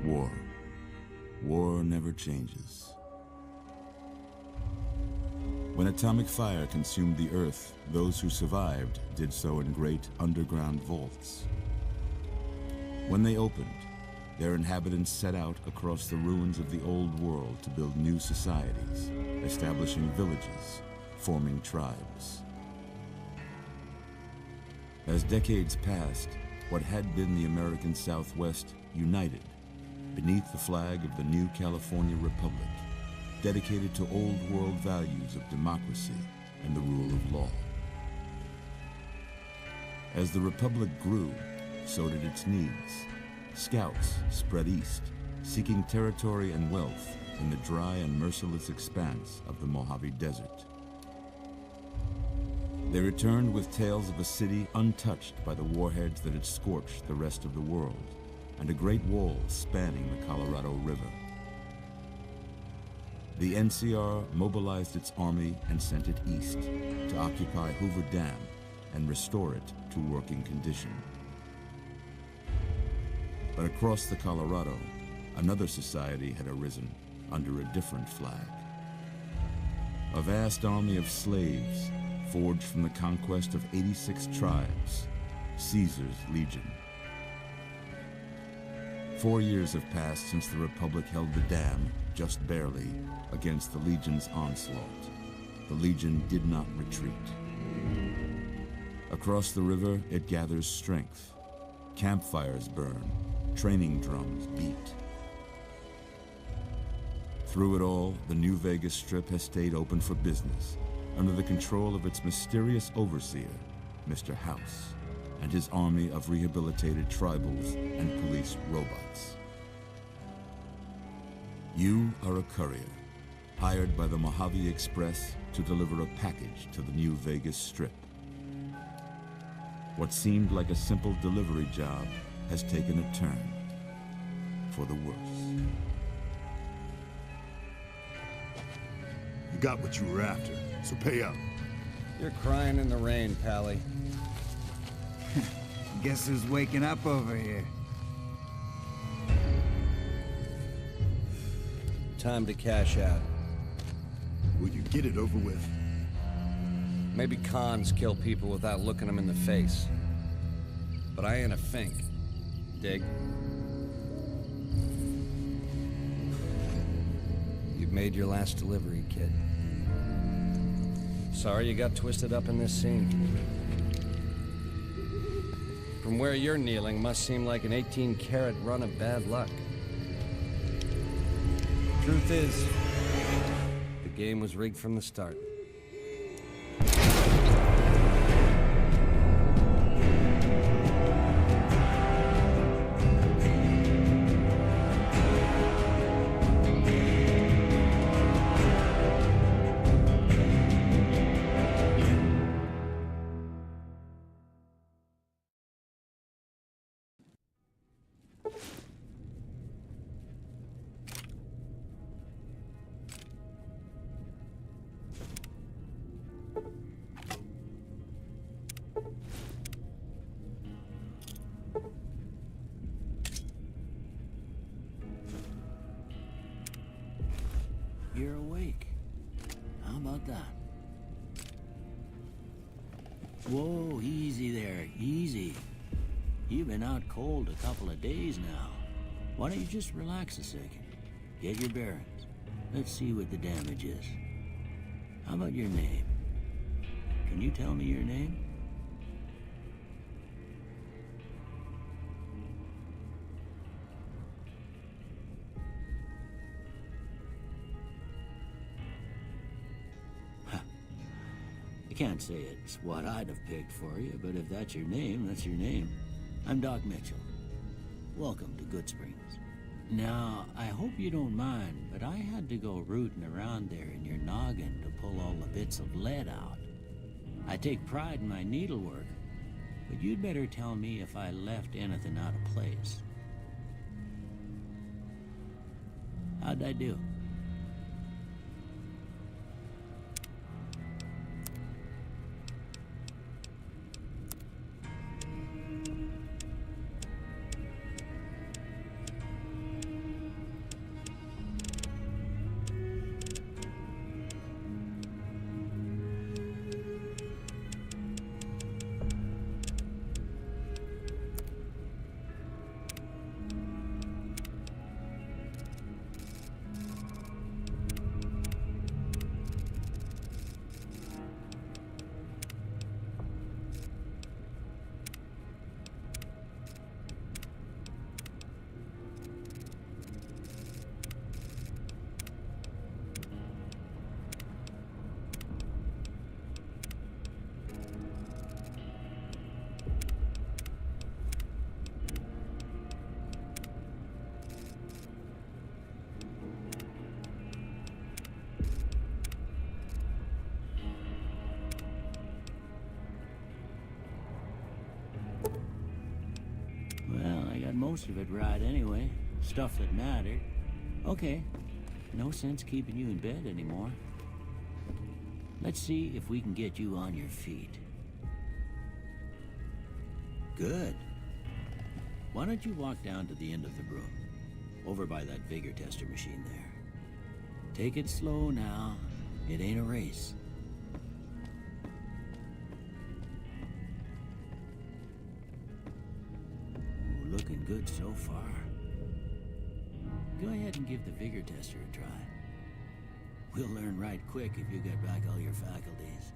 War. War never changes. When atomic fire consumed the Earth, those who survived did so in great underground vaults. When they opened, their inhabitants set out across the ruins of the old world to build new societies, establishing villages, forming tribes. As decades passed, what had been the American Southwest united beneath the flag of the new California Republic, dedicated to old world values of democracy and the rule of law. As the Republic grew, so did its needs. Scouts spread east, seeking territory and wealth in the dry and merciless expanse of the Mojave Desert. They returned with tales of a city untouched by the warheads that had scorched the rest of the world, and a great wall spanning the Colorado River. The NCR mobilized its army and sent it east to occupy Hoover Dam and restore it to working condition. But across the Colorado, another society had arisen under a different flag. A vast army of slaves forged from the conquest of 86 tribes, Caesar's Legion. 4 years have passed since the Republic held the dam, just barely, against the Legion's onslaught. The Legion did not retreat. Across the river, it gathers strength. Campfires burn, training drums beat. Through it all, the New Vegas Strip has stayed open for business, under the control of its mysterious overseer, Mr. House, and his army of rehabilitated tribals and police robots. You are a courier, hired by the Mojave Express to deliver a package to the New Vegas Strip. What seemed like a simple delivery job has taken a turn for the worse. You got what you were after, so pay up. You're crying in the rain, Pally. Guess who's waking up over here? Time to cash out. Will you get it over with? Maybe cons kill people without looking them in the face. But I ain't a fink. Dig? You've made your last delivery, kid. Sorry you got twisted up in this scene. From where you're kneeling must seem like an 18-carat run of bad luck. Truth is, the game was rigged from the start. You're awake. How about that? Whoa, easy there, easy. You've been out cold a couple of days now. Why don't you just relax a second? Get your bearings. Let's see what the damage is. How about your name? Can you tell me your name? I can't say it's what I'd have picked for you, but if that's your name, that's your name. I'm Doc Mitchell. Welcome to Goodsprings. Now, I hope you don't mind, but I had to go rooting around there in your noggin to pull all the bits of lead out. I take pride in my needlework, but you'd better tell me if I left anything out of place. How'd I do? most of it right anyway. Stuff that mattered. Okay, no sense keeping you in bed anymore. Let's see if we can get you on your feet. Good. Why don't you walk down to the end of the room, over by that vigor tester machine there. Take it slow now. It ain't a race. Ooh, looking good so far. Go ahead and give the vigor tester a try. We'll learn right quick if you get back all your faculties.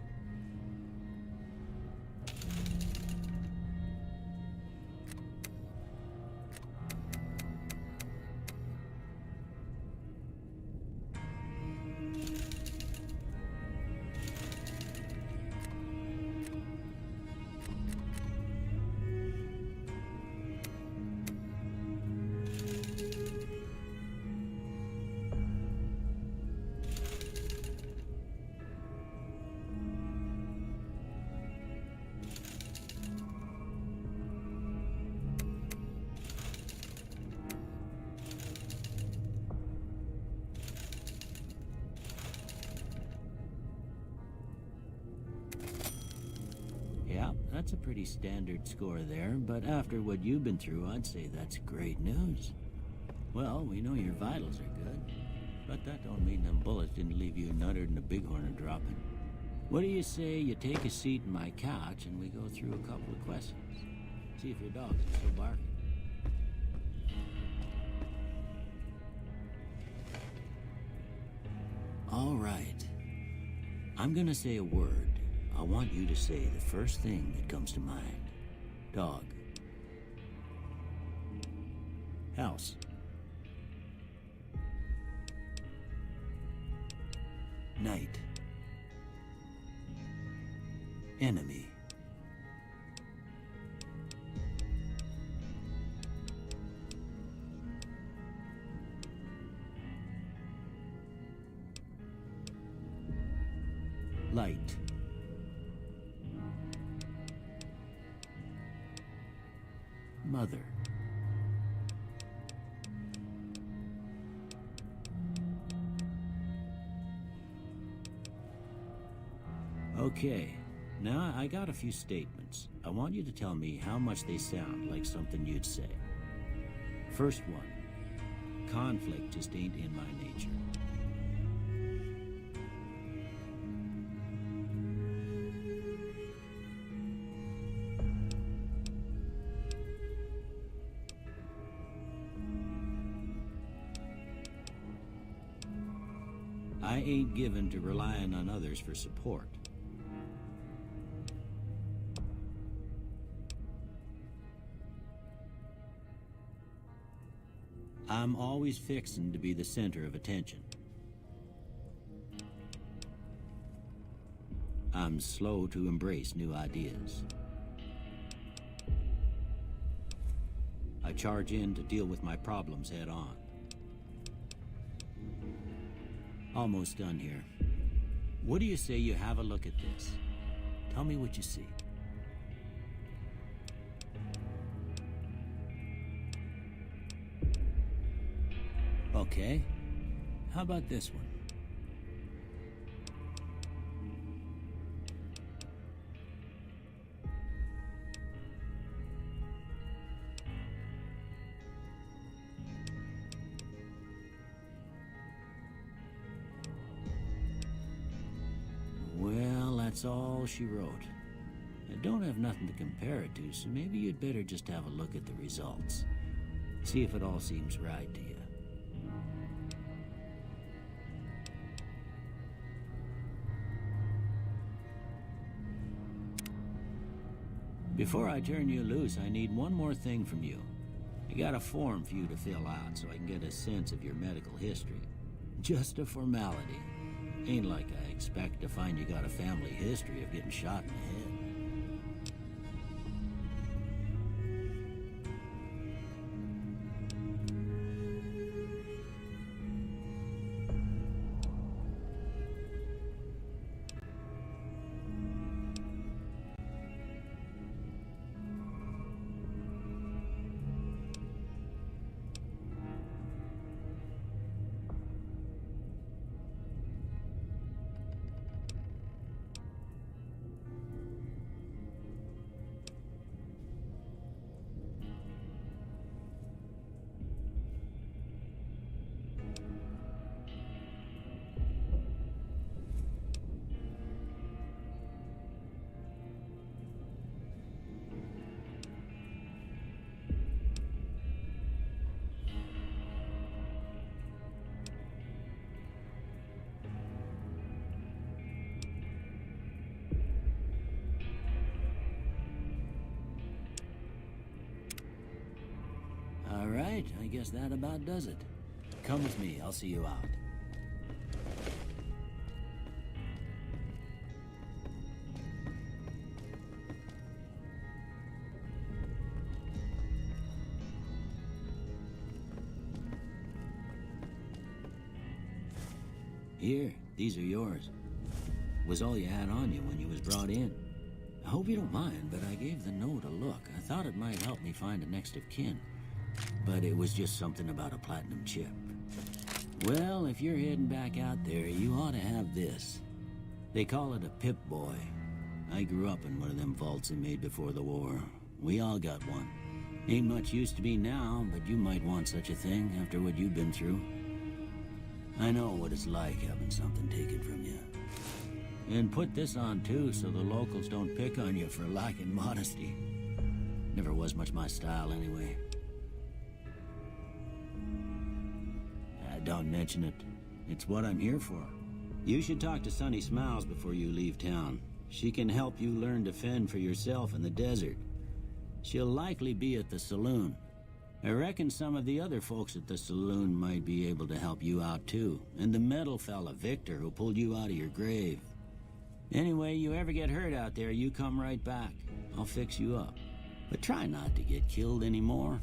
Yeah, that's a pretty standard score there, but after what you've been through, I'd say that's great news. Well, we know your vitals are good, but that don't mean them bullets didn't leave you nuttered and a bighorn are dropping. What do you say you take a seat in my couch and we go through a couple of questions? See if your dog is still barking. All right. I'm gonna say a word. I want you to say the first thing that comes to mind. Dog. House. Night. Enemy. Light. Mother. Okay, now I got a few statements. I want you to tell me how much they sound like something you'd say. First one, conflict just ain't in my nature. I ain't given to relying on others for support. I'm always fixin' to be the center of attention. I'm slow to embrace new ideas. I charge in to deal with my problems head on. Almost done here. What do you say you have a look at this? Tell me what you see. Okay. How about this one? Well, that's all she wrote. I don't have nothing to compare it to, so maybe you'd better just have a look at the results. See if it all seems right to you. Before I turn you loose, I need one more thing from you. I got a form for you to fill out so I can get a sense of your medical history. Just a formality. Ain't like I expect to find you got a family history of getting shot in the head. right, I guess that about does it. Come with me, I'll see you out. Here, these are yours. Was all you had on you when you was brought in. I hope you don't mind, but I gave the note a look. I thought it might help me find a next of kin. But it was just something about a platinum chip. Well, if you're heading back out there, you ought to have this. They call it a Pip-Boy. I grew up in one of them vaults they made before the war. We all got one. Ain't much use to be now, but you might want such a thing after what you've been through. I know what it's like having something taken from you. And put this on too, so the locals don't pick on you for lacking modesty. Never was much my style anyway. Don't mention it. It's what I'm here for. You should talk to Sunny Smiles before you leave town. She can help you learn to fend for yourself in the desert. She'll likely be at the saloon. I reckon some of the other folks at the saloon might be able to help you out too. And the metal fella, Victor, who pulled you out of your grave. Anyway, you ever get hurt out there, you come right back. I'll fix you up. But try not to get killed anymore.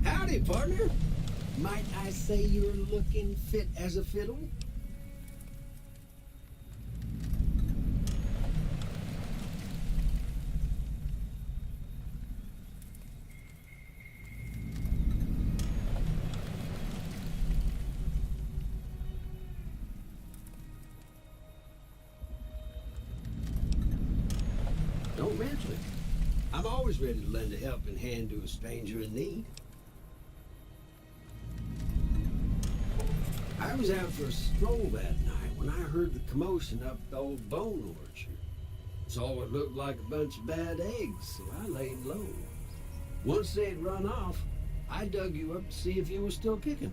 Howdy, partner. Might I say you're looking fit as a fiddle? Don't mention it. I'm always ready to lend a helping hand to a stranger in need. I was out for a stroll that night when I heard the commotion up the old bone orchard. Saw what looked like a bunch of bad eggs, so I laid low. Once they'd run off, I dug you up to see if you were still kicking.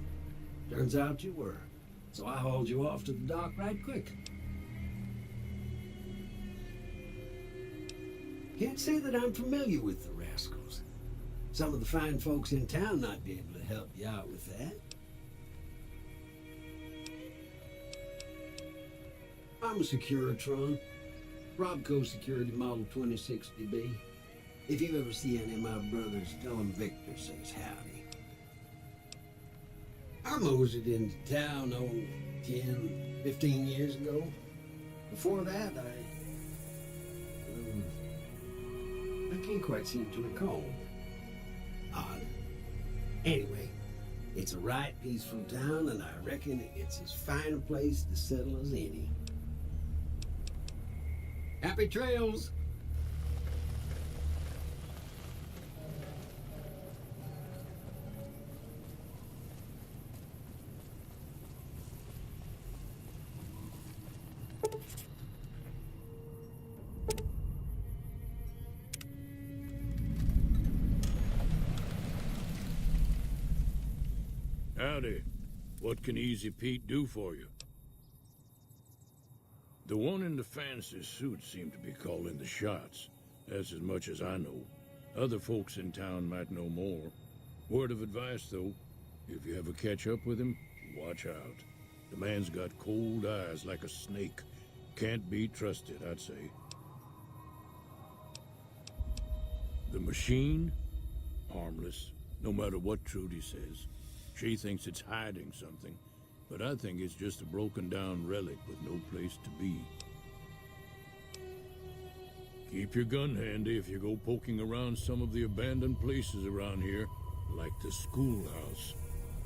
Turns out you were, so I hauled you off to the dock right quick. Can't say that I'm familiar with the rascals. Some of the fine folks in town might be able to help you out with that. I'm a Securitron. Robco Security Model 2060B. If you ever see any of my brothers, tell them Victor says howdy. I moseyed into town, 10, 15 years ago. Before that, I can't quite seem to recall. Odd. Anyway, it's a right peaceful town, and I reckon it's as fine a place to settle as any. Happy trails! Howdy. What can Easy Pete do for you? The one in the fancy suit seemed to be calling the shots. That's as much as I know. Other folks in town might know more. Word of advice, though, if you ever catch up with him, watch out. The man's got cold eyes like a snake. Can't be trusted, I'd say. The machine? Harmless, no matter what Trudy says. She thinks it's hiding something, but I think it's just a broken-down relic with no place to be. Keep your gun handy if you go poking around some of the abandoned places around here. Like the schoolhouse.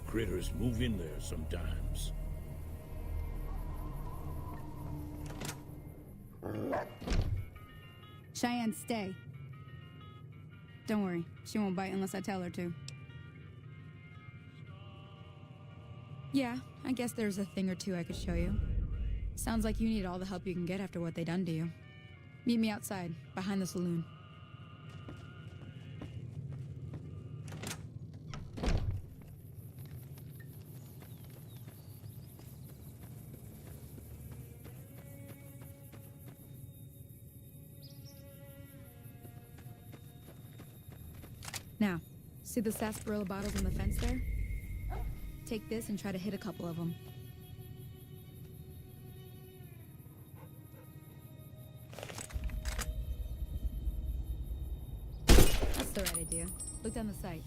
Critters move in there sometimes. Cheyenne, stay. Don't worry, she won't bite unless I tell her to. Yeah, I guess there's a thing or two I could show you. Sounds like you need all the help you can get after what they done to you. Meet me outside, behind the saloon. Now, see the sarsaparilla bottles on the fence there? Take this and try to hit a couple of them. That's the right idea. Look down the sight.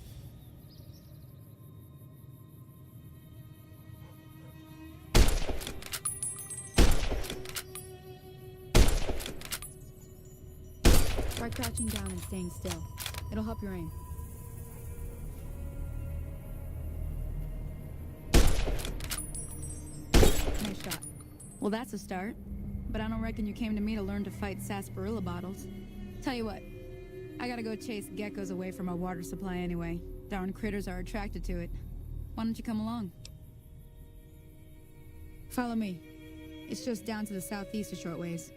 Try crouching down and staying still. It'll help your aim. Nice shot. Well, that's a start. But I don't reckon you came to me to learn to fight sarsaparilla bottles. Tell you what, I gotta go chase geckos away from our water supply anyway. Darn critters are attracted to it. Why don't you come along? Follow me. It's just down to the southeast a short ways.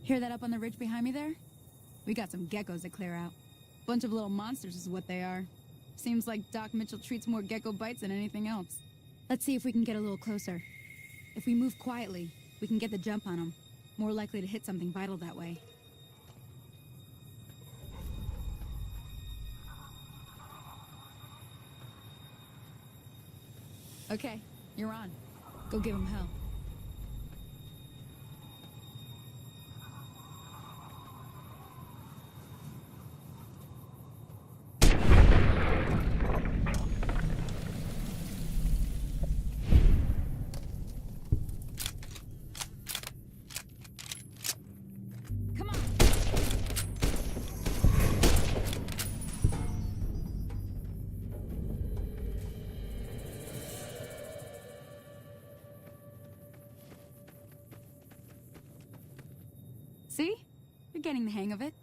Hear that up on the ridge behind me there? We got some geckos to clear out. Bunch of little monsters is what they are. Seems like Doc Mitchell treats more gecko bites than anything else. Let's see if we can get a little closer. If we move quietly, we can get the jump on them. More likely to hit something vital that way. Okay, you're on. Go give them hell. See? You're getting the hang of it.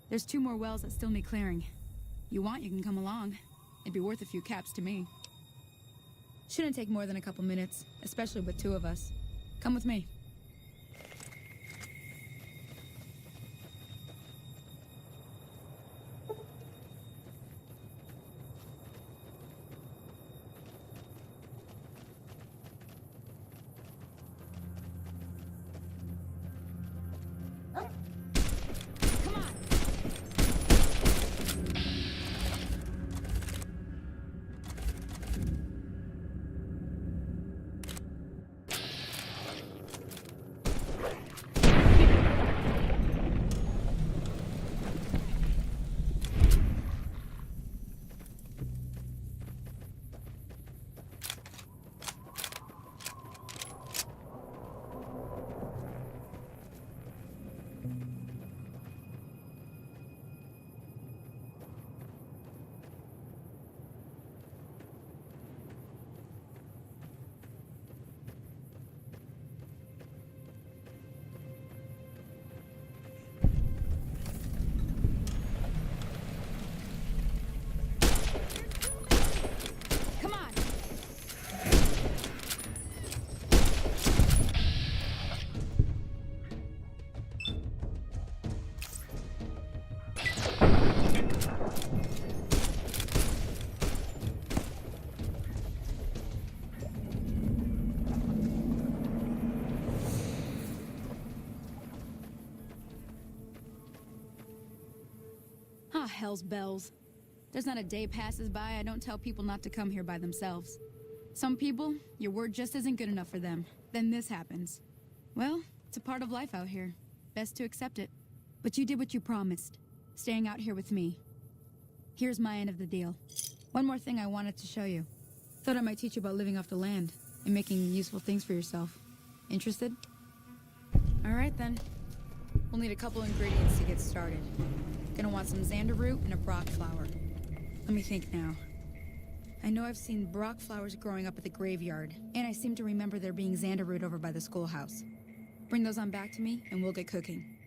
There's 2 more wells that still need clearing. You want, you can come along. It'd be worth a few caps to me. Shouldn't take more than a couple minutes, especially with 2 of us. Come with me. Ah, hell's bells. There's not a day passes by I don't tell people not to come here by themselves. Some people, your word just isn't good enough for them. Then this happens. Well, it's a part of life out here. Best to accept it. But you did what you promised, staying out here with me. Here's my end of the deal. One more thing I wanted to show you. Thought I might teach you about living off the land and making useful things for yourself. Interested? All right, then. We'll need a couple ingredients to get started. Gonna want some xander root and a brock flower. Let me think now. I know I've seen brock flowers growing up at the graveyard, and I seem to remember there being xander root over by the schoolhouse. Bring those on back to me, and we'll get cooking.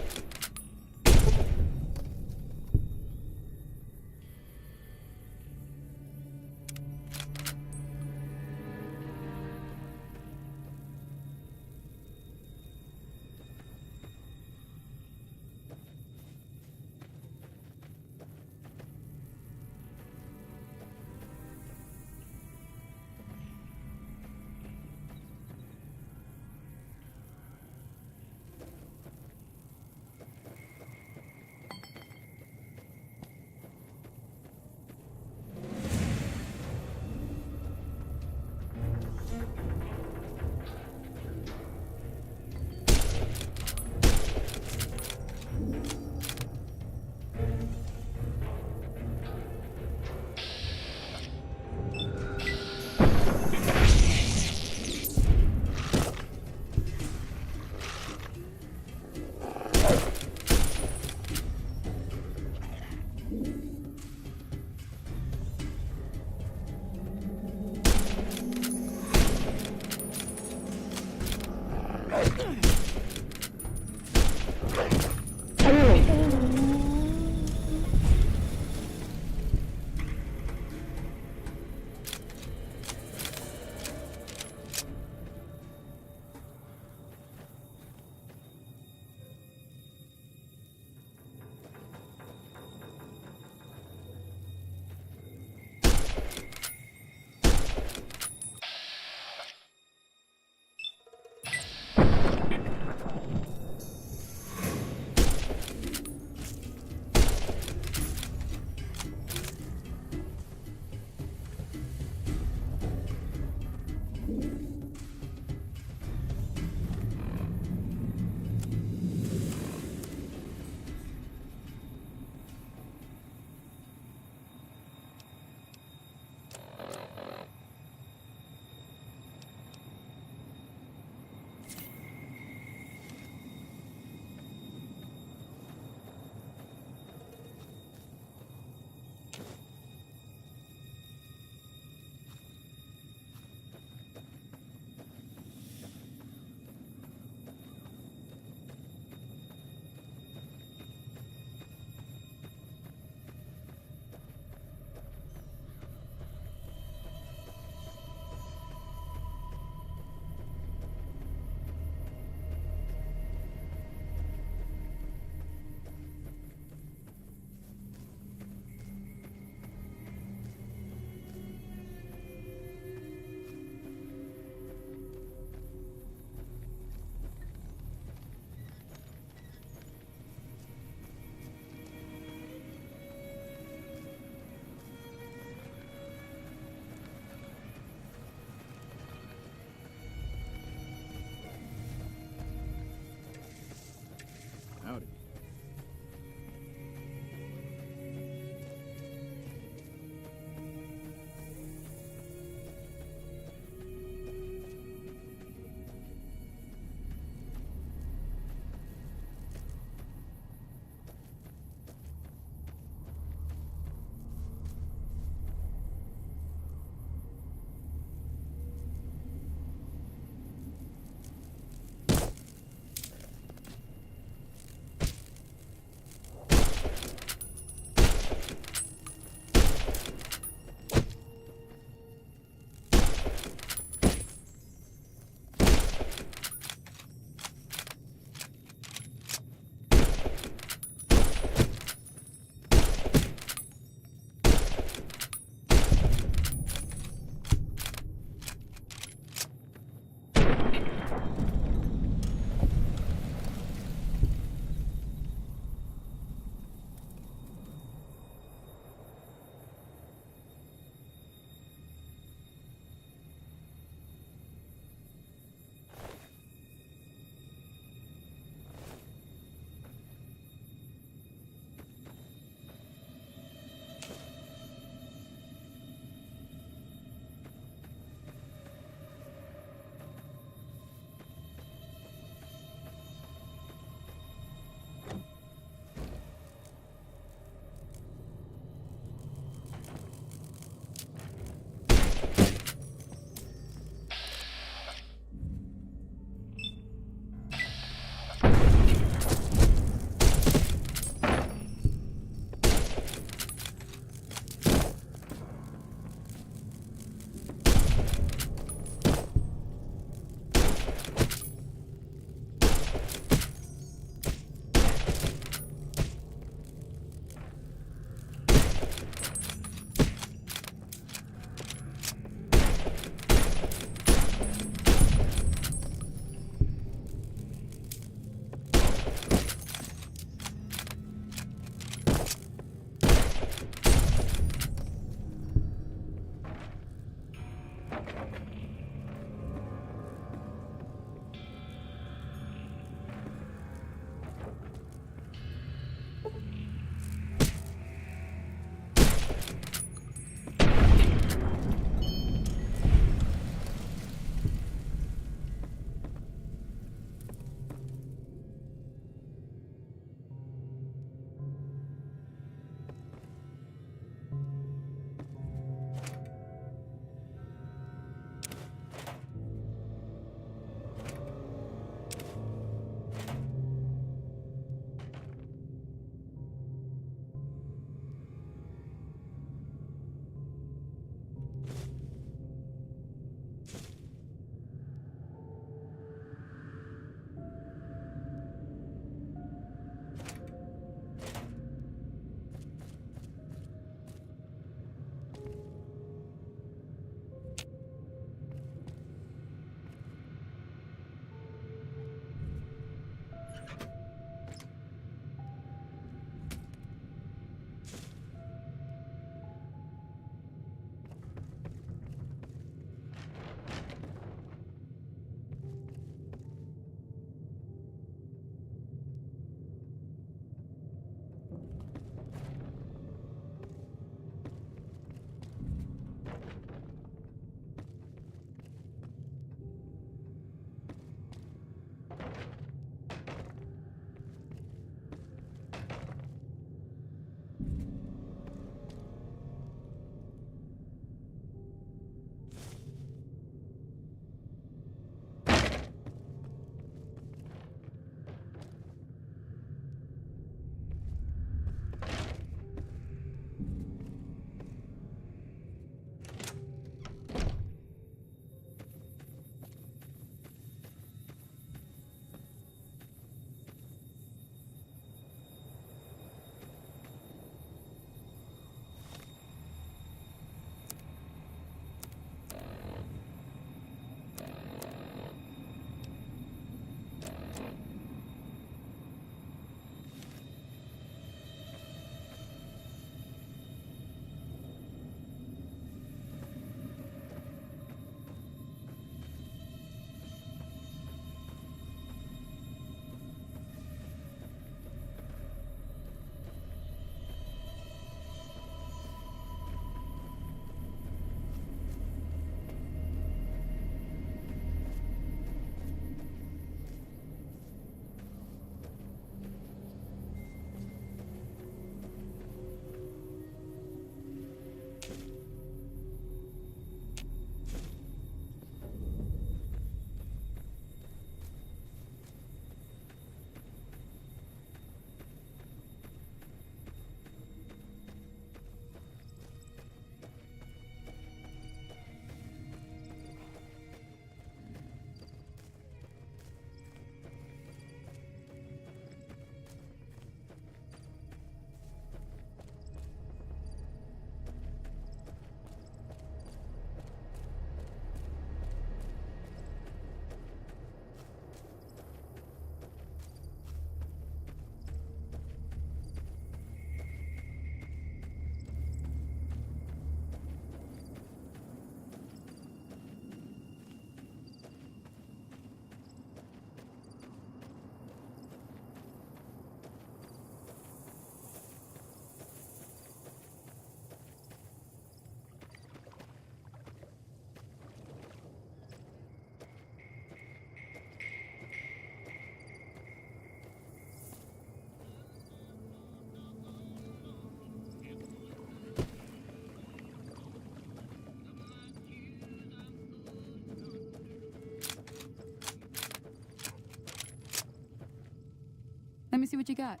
see what you got.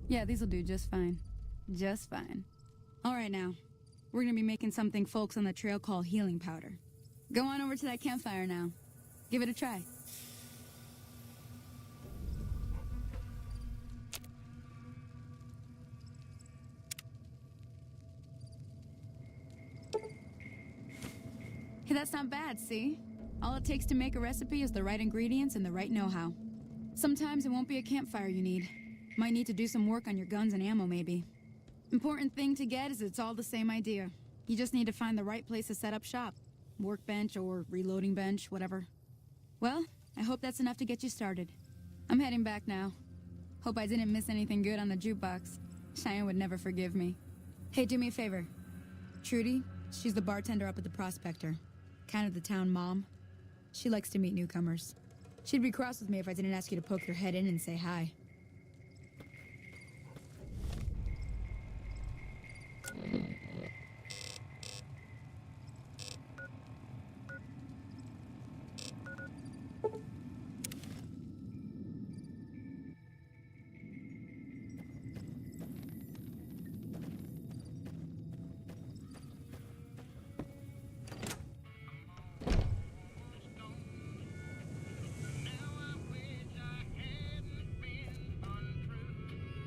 Yeah, these'll do just fine. Just fine. All right now. We're gonna be making something folks on the trail call healing powder. Go on over to that campfire now. Give it a try. Hey, that's not bad, see? All it takes to make a recipe is the right ingredients and the right know-how. Sometimes it won't be a campfire you need. Might need to do some work on your guns and ammo, maybe. Important thing to get is it's all the same idea. You just need to find the right place to set up shop. Workbench or reloading bench, whatever. Well, I hope that's enough to get you started. I'm heading back now. Hope I didn't miss anything good on the jukebox. Cheyenne would never forgive me. Hey, do me a favor. Trudy, she's the bartender up at the Prospector. Kind of the town mom. She likes to meet newcomers. She'd be cross with me if I didn't ask you to poke your head in and say hi.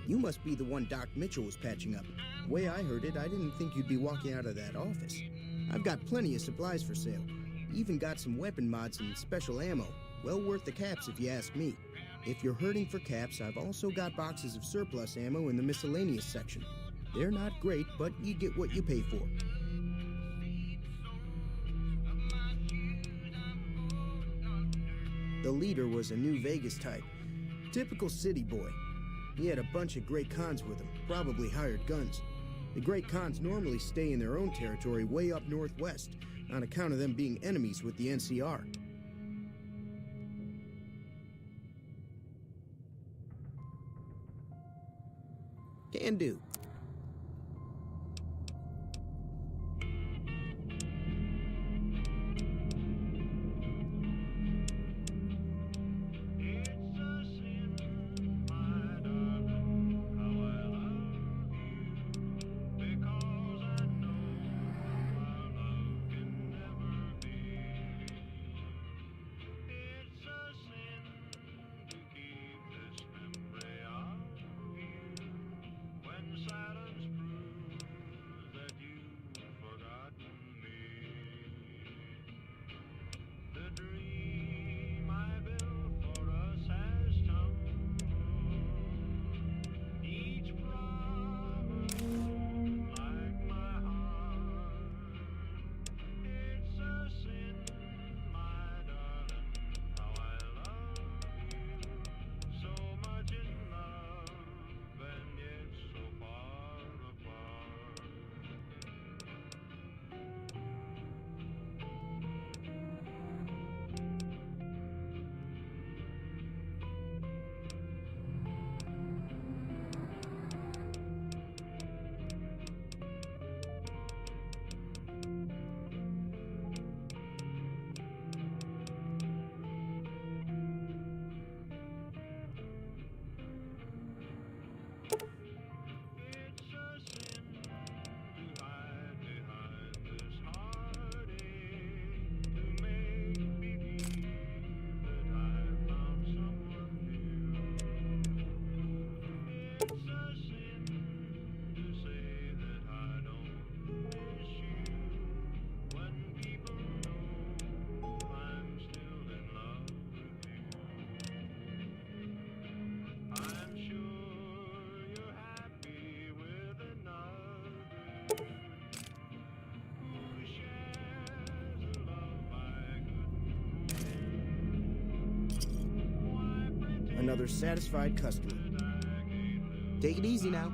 You must be the one Doc Mitchell was patching up. The way I heard it, I didn't think you'd be walking out of that office. I've got plenty of supplies for sale. Even got some weapon mods and special ammo. Well worth the caps if you ask me. If you're hurting for caps, I've also got boxes of surplus ammo in the miscellaneous section. They're not great, but you get what you pay for. The leader was a New Vegas type. Typical city boy. He had a bunch of Great Khans with him, probably hired guns. The Great Khans normally stay in their own territory way up northwest, on account of them being enemies with the NCR. Can do. Another satisfied customer. Take it easy now.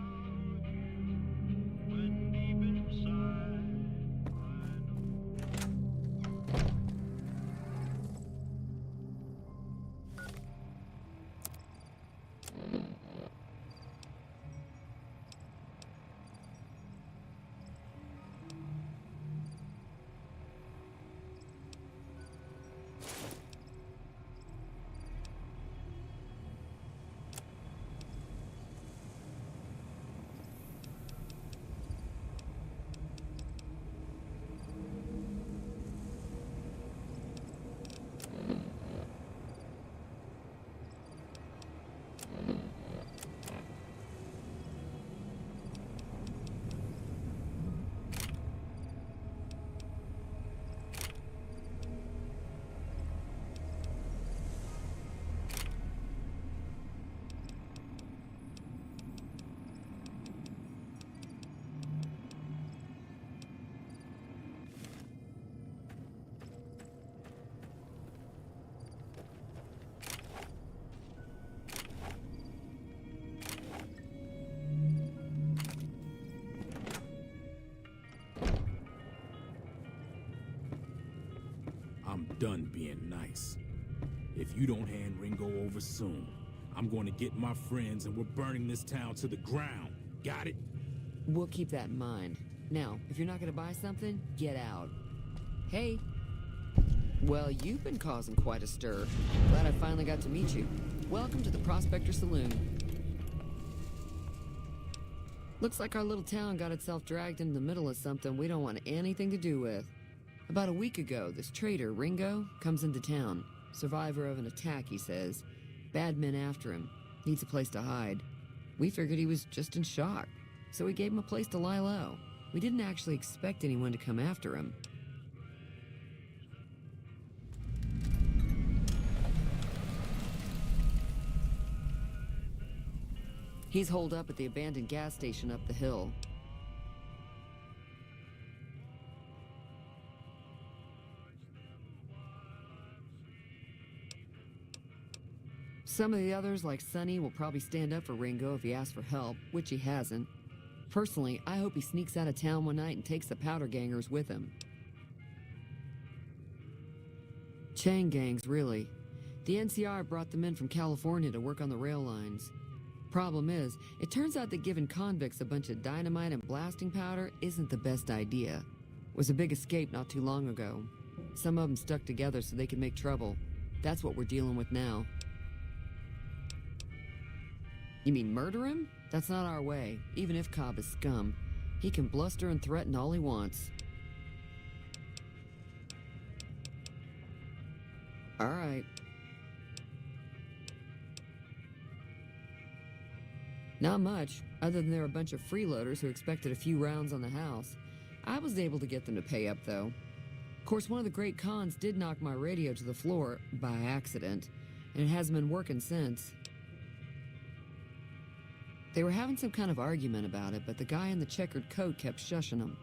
done being nice. If you don't hand Ringo over soon, I'm going to get my friends and we're burning this town to the ground. Got it? We'll keep that in mind. Now, if you're not gonna buy something, get out. Hey. Well, you've been causing quite a stir. Glad I finally got to meet you. Welcome to the Prospector Saloon. Looks like our little town got itself dragged into the middle of something we don't want anything to do with. About a week ago, this traitor, Ringo, comes into town. Survivor of an attack, he says. Bad men after him. Needs a place to hide. We figured he was just in shock, so we gave him a place to lie low. We didn't actually expect anyone to come after him. He's holed up at the abandoned gas station up the hill. Some of the others, like Sonny, will probably stand up for Ringo if he asks for help, which he hasn't. Personally, I hope he sneaks out of town one night and takes the powder gangers with him. Chain gangs, really. The NCR brought them in from California to work on the rail lines. Problem is, it turns out that giving convicts a bunch of dynamite and blasting powder isn't the best idea. It was a big escape not too long ago. Some of them stuck together so they could make trouble. That's what we're dealing with now. You mean murder him? That's not our way, even if Cobb is scum. He can bluster and threaten all he wants. All right. Not much, other than they're a bunch of freeloaders who expected a few rounds on the house. I was able to get them to pay up, though. Of course, one of the great cons did knock my radio to the floor, by accident, and it hasn't been working since. They were having some kind of argument about it, but the guy in the checkered coat kept shushing them.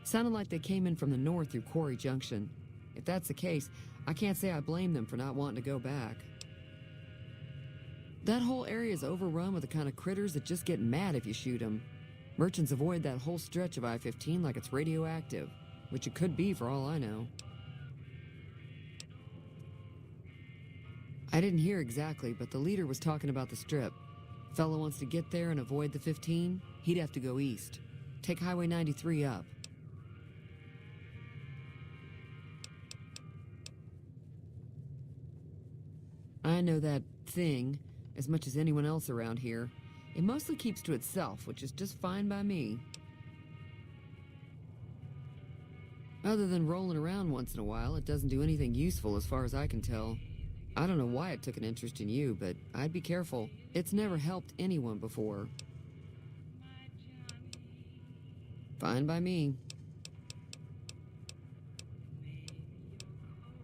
Sounded like they came in from the north through Quarry Junction. If that's the case, I can't say I blame them for not wanting to go back. That whole area is overrun with the kind of critters that just get mad if you shoot them. Merchants avoid that whole stretch of I-15 like it's radioactive, which it could be for all I know. I didn't hear exactly, but the leader was talking about the strip. Fellow wants to get there and avoid the 15, he'd have to go east. Take Highway 93 up. I know that thing as much as anyone else around here. It mostly keeps to itself, which is just fine by me. Other than rolling around once in a while, it doesn't do anything useful as far as I can tell. I don't know why it took an interest in you, but I'd be careful. It's never helped anyone before. Fine by me.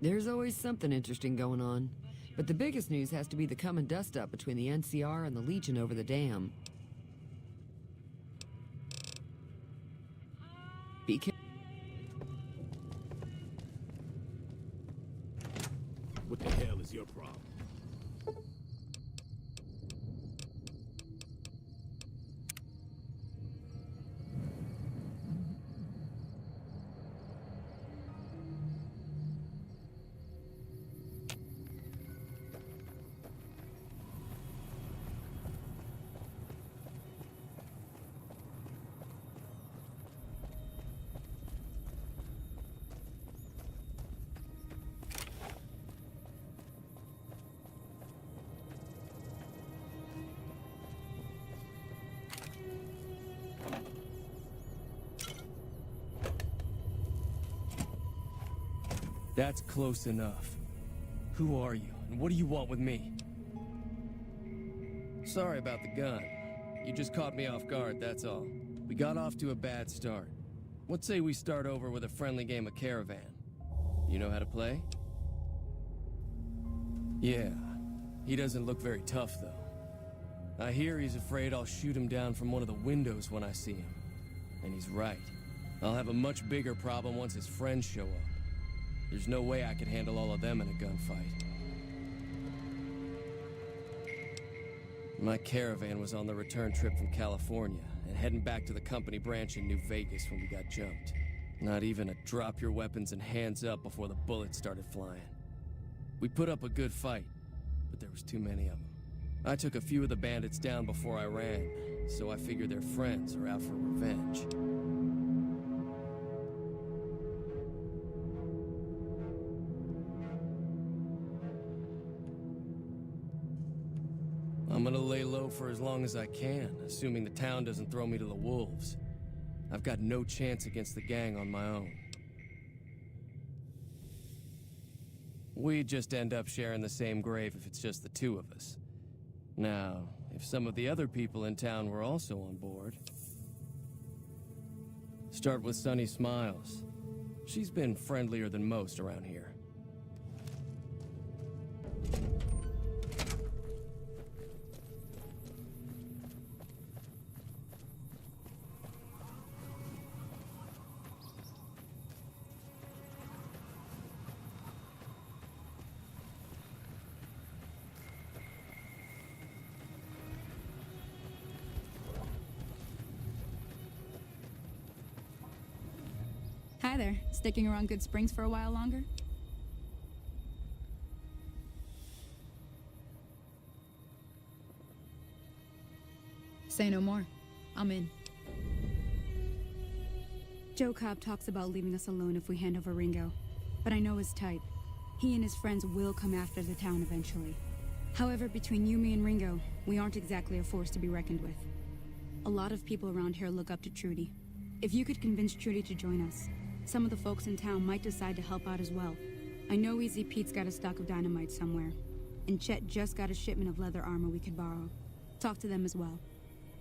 There's always something interesting going on. But the biggest news has to be the coming dust-up between the NCR and the Legion over the dam. Be careful. What the hell is your problem? That's close enough. Who are you, and what do you want with me? Sorry about the gun. You just caught me off guard, that's all. We got off to a bad start. What say we start over with a friendly game of Caravan? You know how to play? Yeah. He doesn't look very tough, though. I hear he's afraid I'll shoot him down from one of the windows when I see him. And he's right. I'll have a much bigger problem once his friends show up. There's no way I could handle all of them in a gunfight. My Caravan was on the return trip from California and heading back to the company branch in New Vegas when we got jumped. Not even a drop your weapons and hands up before the bullets started flying. We put up a good fight, but there was too many of them. I took a few of the bandits down before I ran, so I figure their friends are out for revenge. I'm gonna lay low for as long as I can, assuming the town doesn't throw me to the wolves. I've got no chance against the gang on my own. We'd just end up sharing the same grave if it's just the two of us. Now, if some of the other people in town were also on board... Start with Sunny Smiles. She's been friendlier than most around here. Hi there. Sticking around Good Springs for a while longer? Say no more. I'm in. Joe Cobb talks about leaving us alone if we hand over Ringo, but I know his type. He and his friends will come after the town eventually. However, between you, me, and Ringo, we aren't exactly a force to be reckoned with. A lot of people around here look up to Trudy. If you could convince Trudy to join us, some of the folks in town might decide to help out as well. I know Easy Pete's got a stock of dynamite somewhere, and Chet just got a shipment of leather armor we could borrow. Talk to them as well.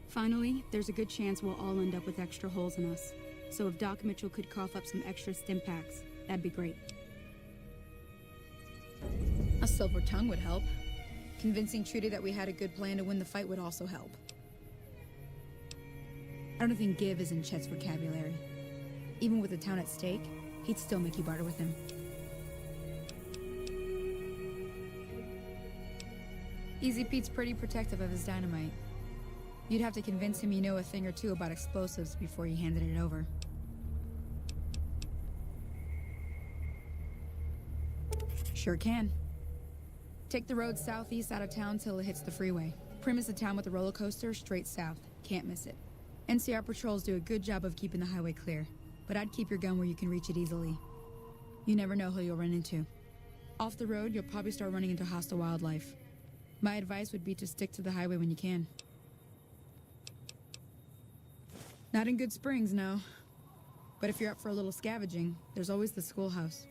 Finally, there's a good chance we'll all end up with extra holes in us, so if Doc Mitchell could cough up some extra stim packs, that'd be great. A silver tongue would help. Convincing Trudy that we had a good plan to win the fight would also help. I don't think give is in Chet's vocabulary. Even with the town at stake, he'd still make you barter with him. Easy Pete's pretty protective of his dynamite. You'd have to convince him you know a thing or two about explosives before you handed it over. Sure can. Take the road southeast out of town till it hits the freeway. Premise the town with a roller coaster straight south. Can't miss it. NCR patrols do a good job of keeping the highway clear, but I'd keep your gun where you can reach it easily. You never know who you'll run into. Off the road, you'll probably start running into hostile wildlife. My advice would be to stick to the highway when you can. Not in Good Springs, no. But if you're up for a little scavenging, there's always the schoolhouse.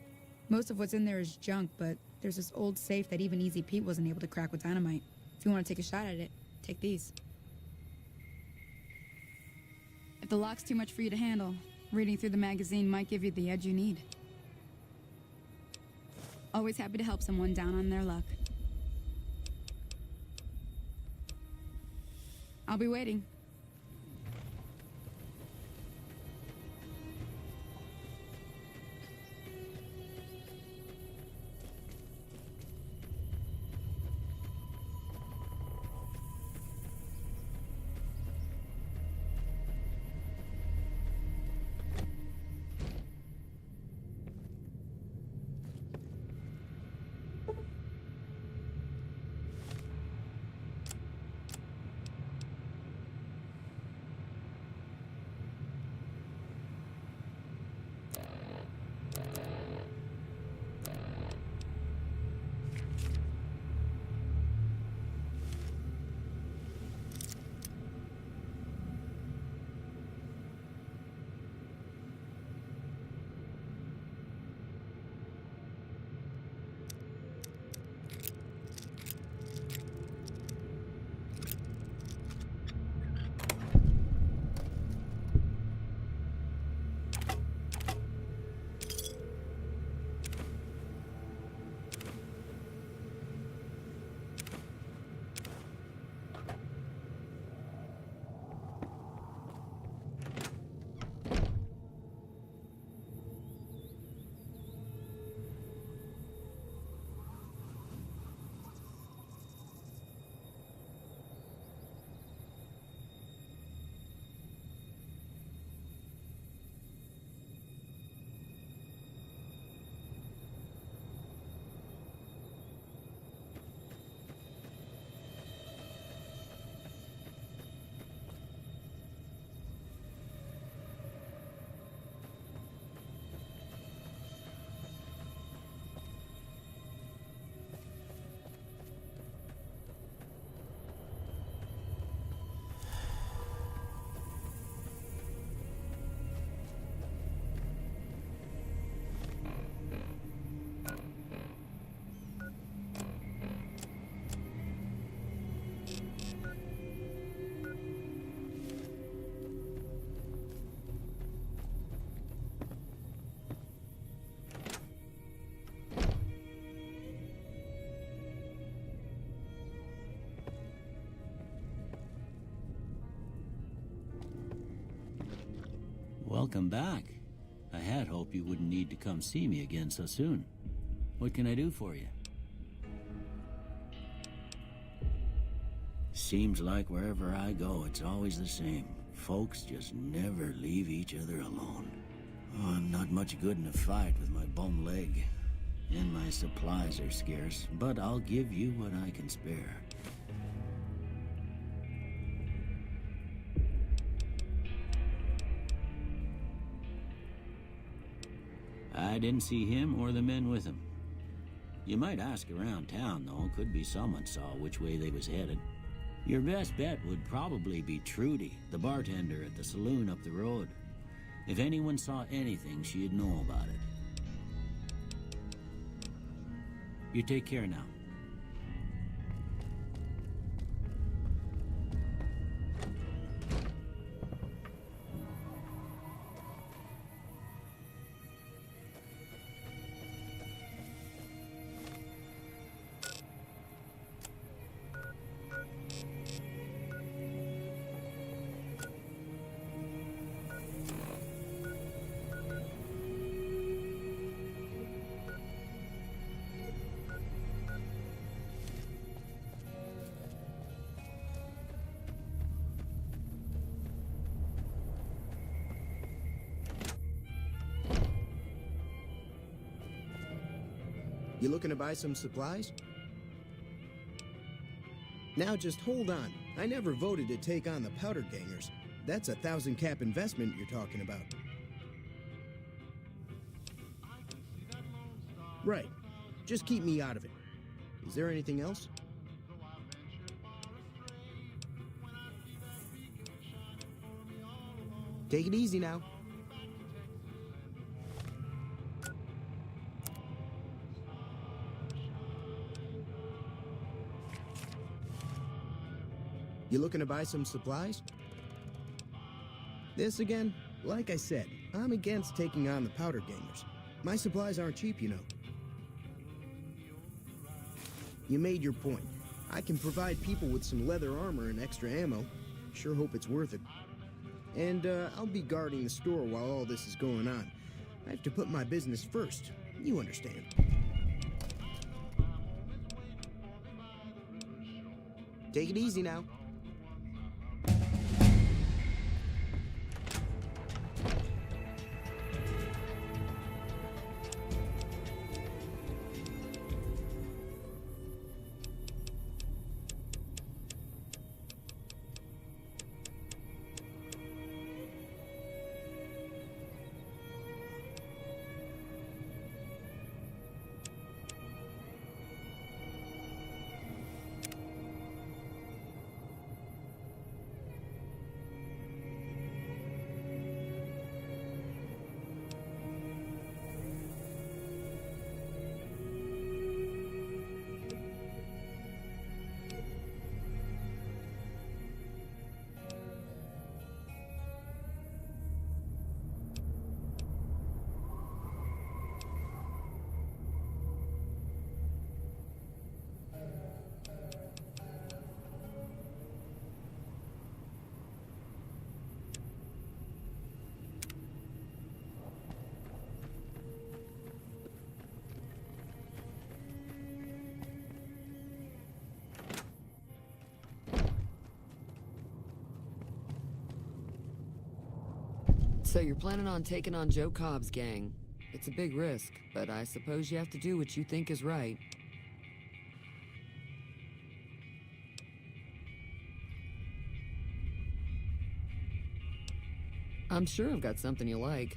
Most of what's in there is junk, but there's this old safe that even Easy Pete wasn't able to crack with dynamite. If you want to take a shot at it, take these. If the lock's too much for you to handle, reading through the magazine might give you the edge you need. Always happy to help someone down on their luck. I'll be waiting. Welcome back. I had hoped you wouldn't need to come see me again so soon. What can I do for you? Seems like wherever I go, it's always the same. Folks just never leave each other alone. Oh, I'm not much good in a fight with my bum leg. And my supplies are scarce, but I'll give you what I can spare. I didn't see him or the men with him. You might ask around town, though. Could be someone saw which way they was headed. Your best bet would probably be Trudy, the bartender at the saloon up the road. If anyone saw anything, she'd know about it. You take care now. You looking to buy some supplies? Now just hold on. I never voted to take on the Powder Gangers. That's a 1,000-cap investment you're talking about. Right. Just keep me out of it. Is there anything else? Take it easy now. You looking to buy some supplies? This again? Like I said, I'm against taking on the Powder Gangers. My supplies aren't cheap, you know. You made your point. I can provide people with some leather armor and extra ammo. Sure hope it's worth it. And I'll be guarding the store while all this is going on. I have to put my business first. You understand. Take it easy now. So you're planning on taking on Joe Cobb's gang. It's a big risk, but I suppose you have to do what you think is right. I'm sure I've got something you like.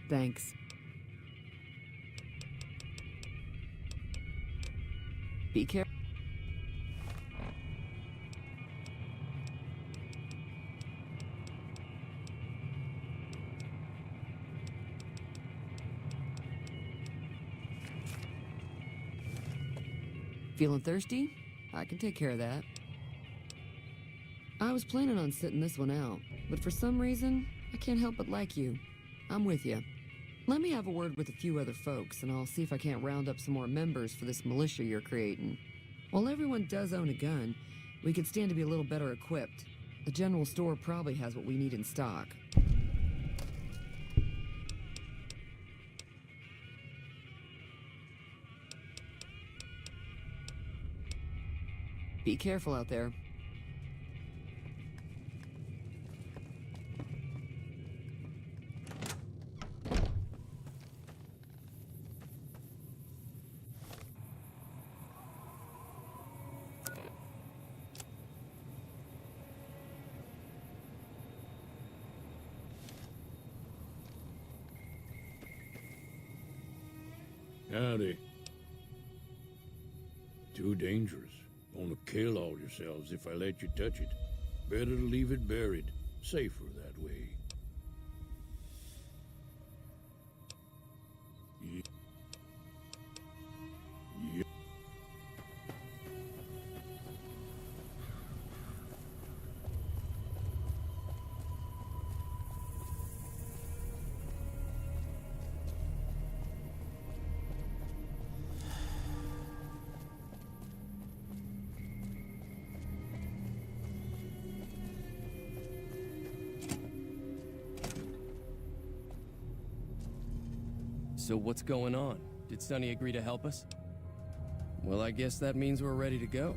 Thanks. Be careful. Feeling thirsty? I can take care of that. I was planning on sitting this one out, but for some reason, I can't help but like you. I'm with you. Let me have a word with a few other folks, and I'll see if I can't round up some more members for this militia you're creating. While everyone does own a gun, we could stand to be a little better equipped. The general store probably has what we need in stock. Be careful out there. Howdy. Too dangerous. Gonna kill all yourselves if I let you touch it. Better to leave it buried. Safer that way. Yeah. So what's going on? Did Sonny agree to help us? Well, I guess that means we're ready to go.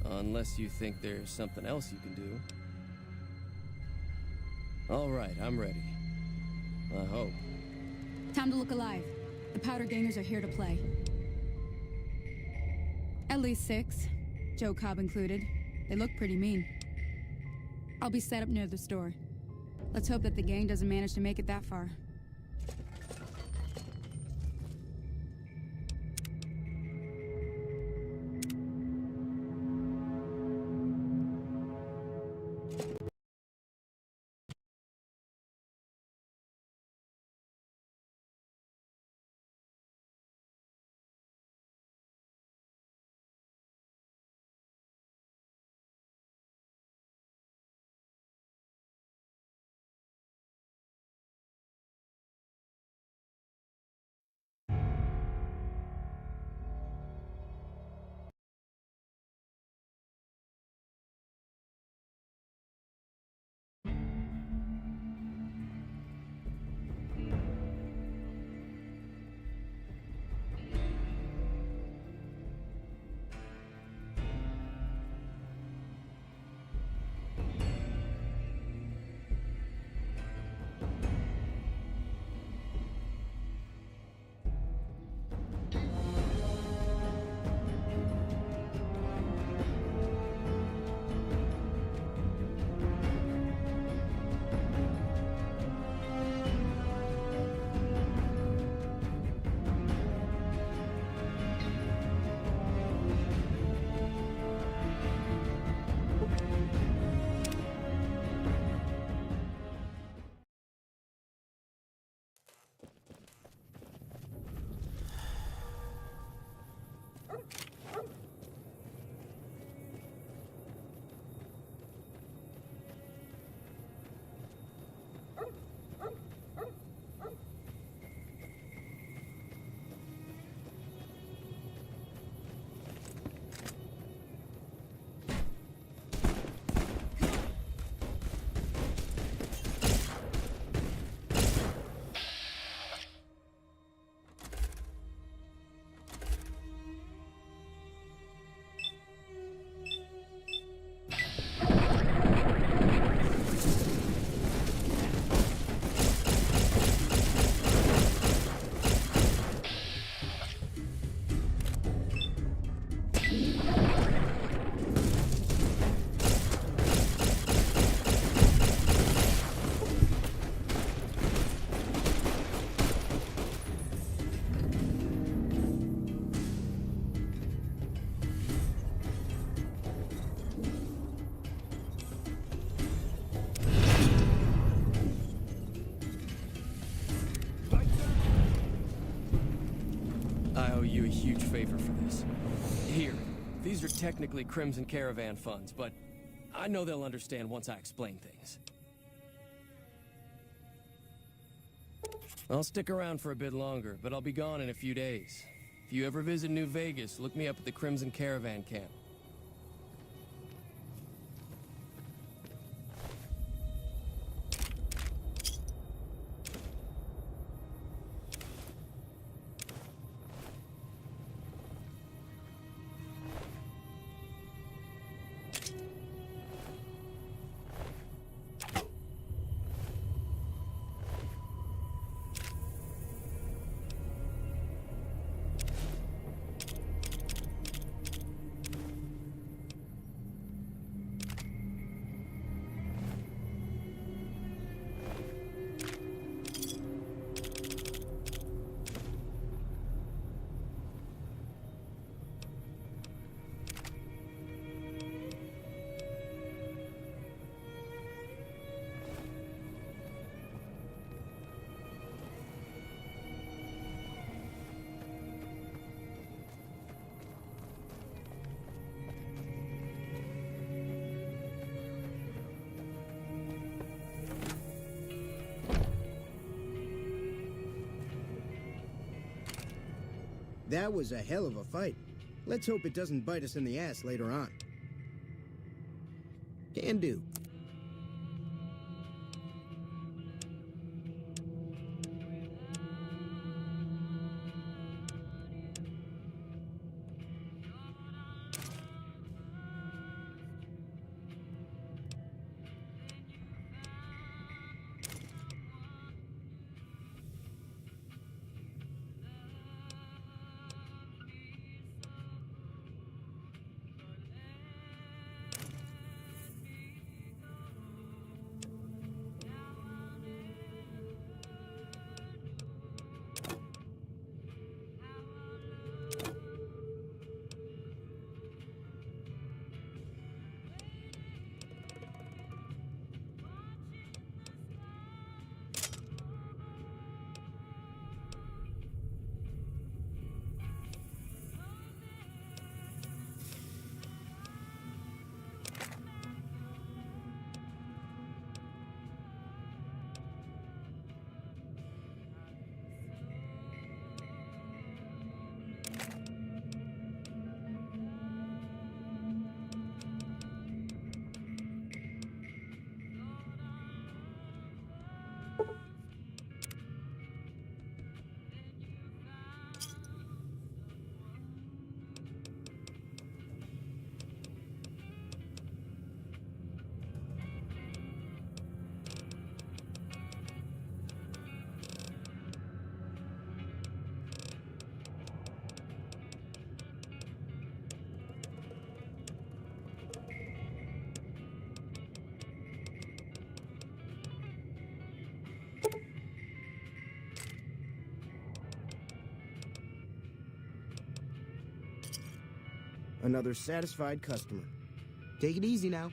Unless you think there's something else you can do. All right, I'm ready. I hope. Time to look alive. The Powder Gangers are here to play. At least 6, Joe Cobb included. They look pretty mean. I'll be set up near the store. Let's hope that the gang doesn't manage to make it that far. You a huge favor for this. Here, these are technically Crimson Caravan funds, but I know they'll understand once I explain things. I'll stick around for a bit longer, but I'll be gone in a few days. If you ever visit New Vegas, look me up at the Crimson Caravan Camp. That was a hell of a fight. Let's hope it doesn't bite us in the ass later on. Can do. Another satisfied customer. Take it easy now.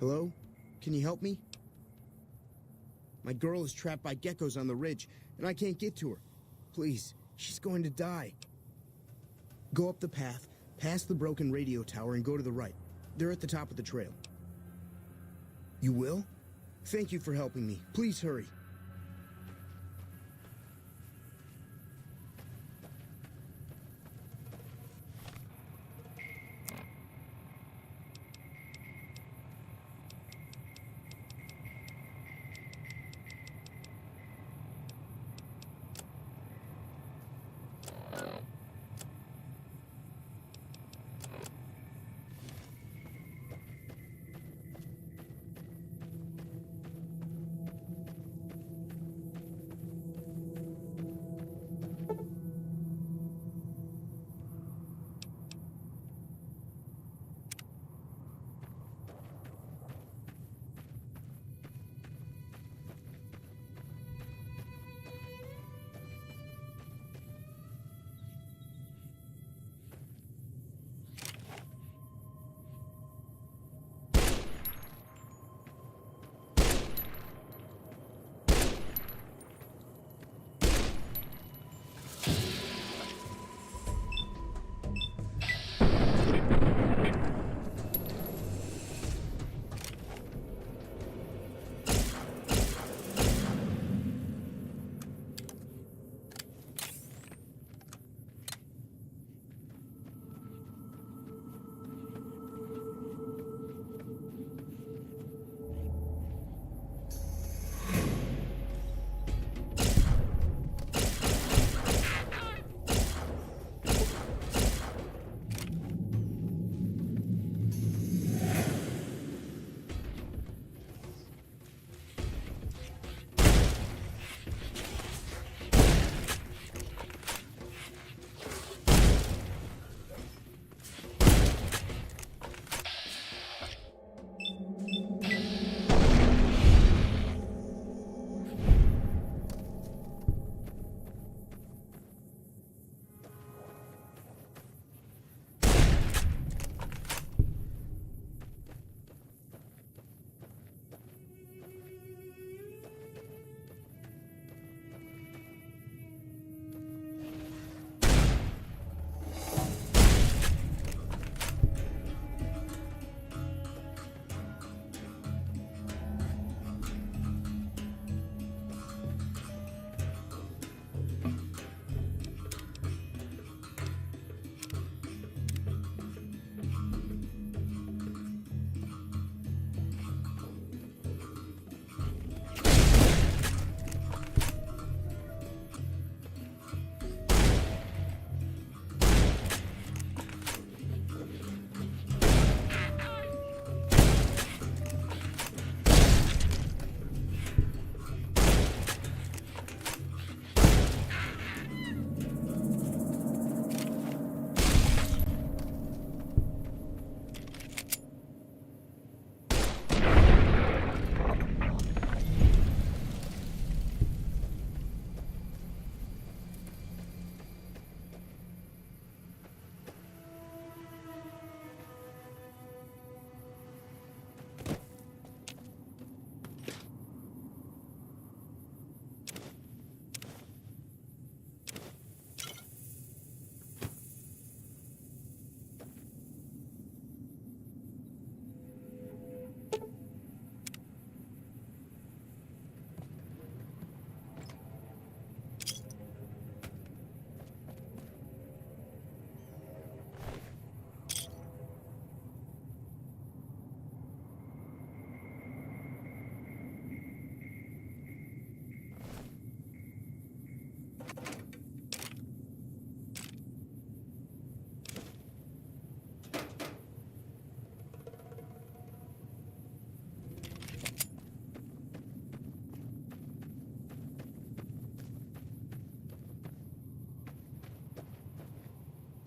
Hello? Can you help me? My girl is trapped by geckos on the ridge, and I can't get to her. Please, she's going to die. Go up the path, past the broken radio tower, and go to the right. They're at the top of the trail. You will? Thank you for helping me. Please hurry.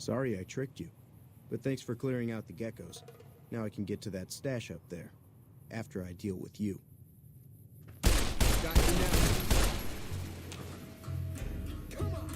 Sorry I tricked you, but thanks for clearing out the geckos. Now I can get to that stash up there, after I deal with you. Got you now. Come on!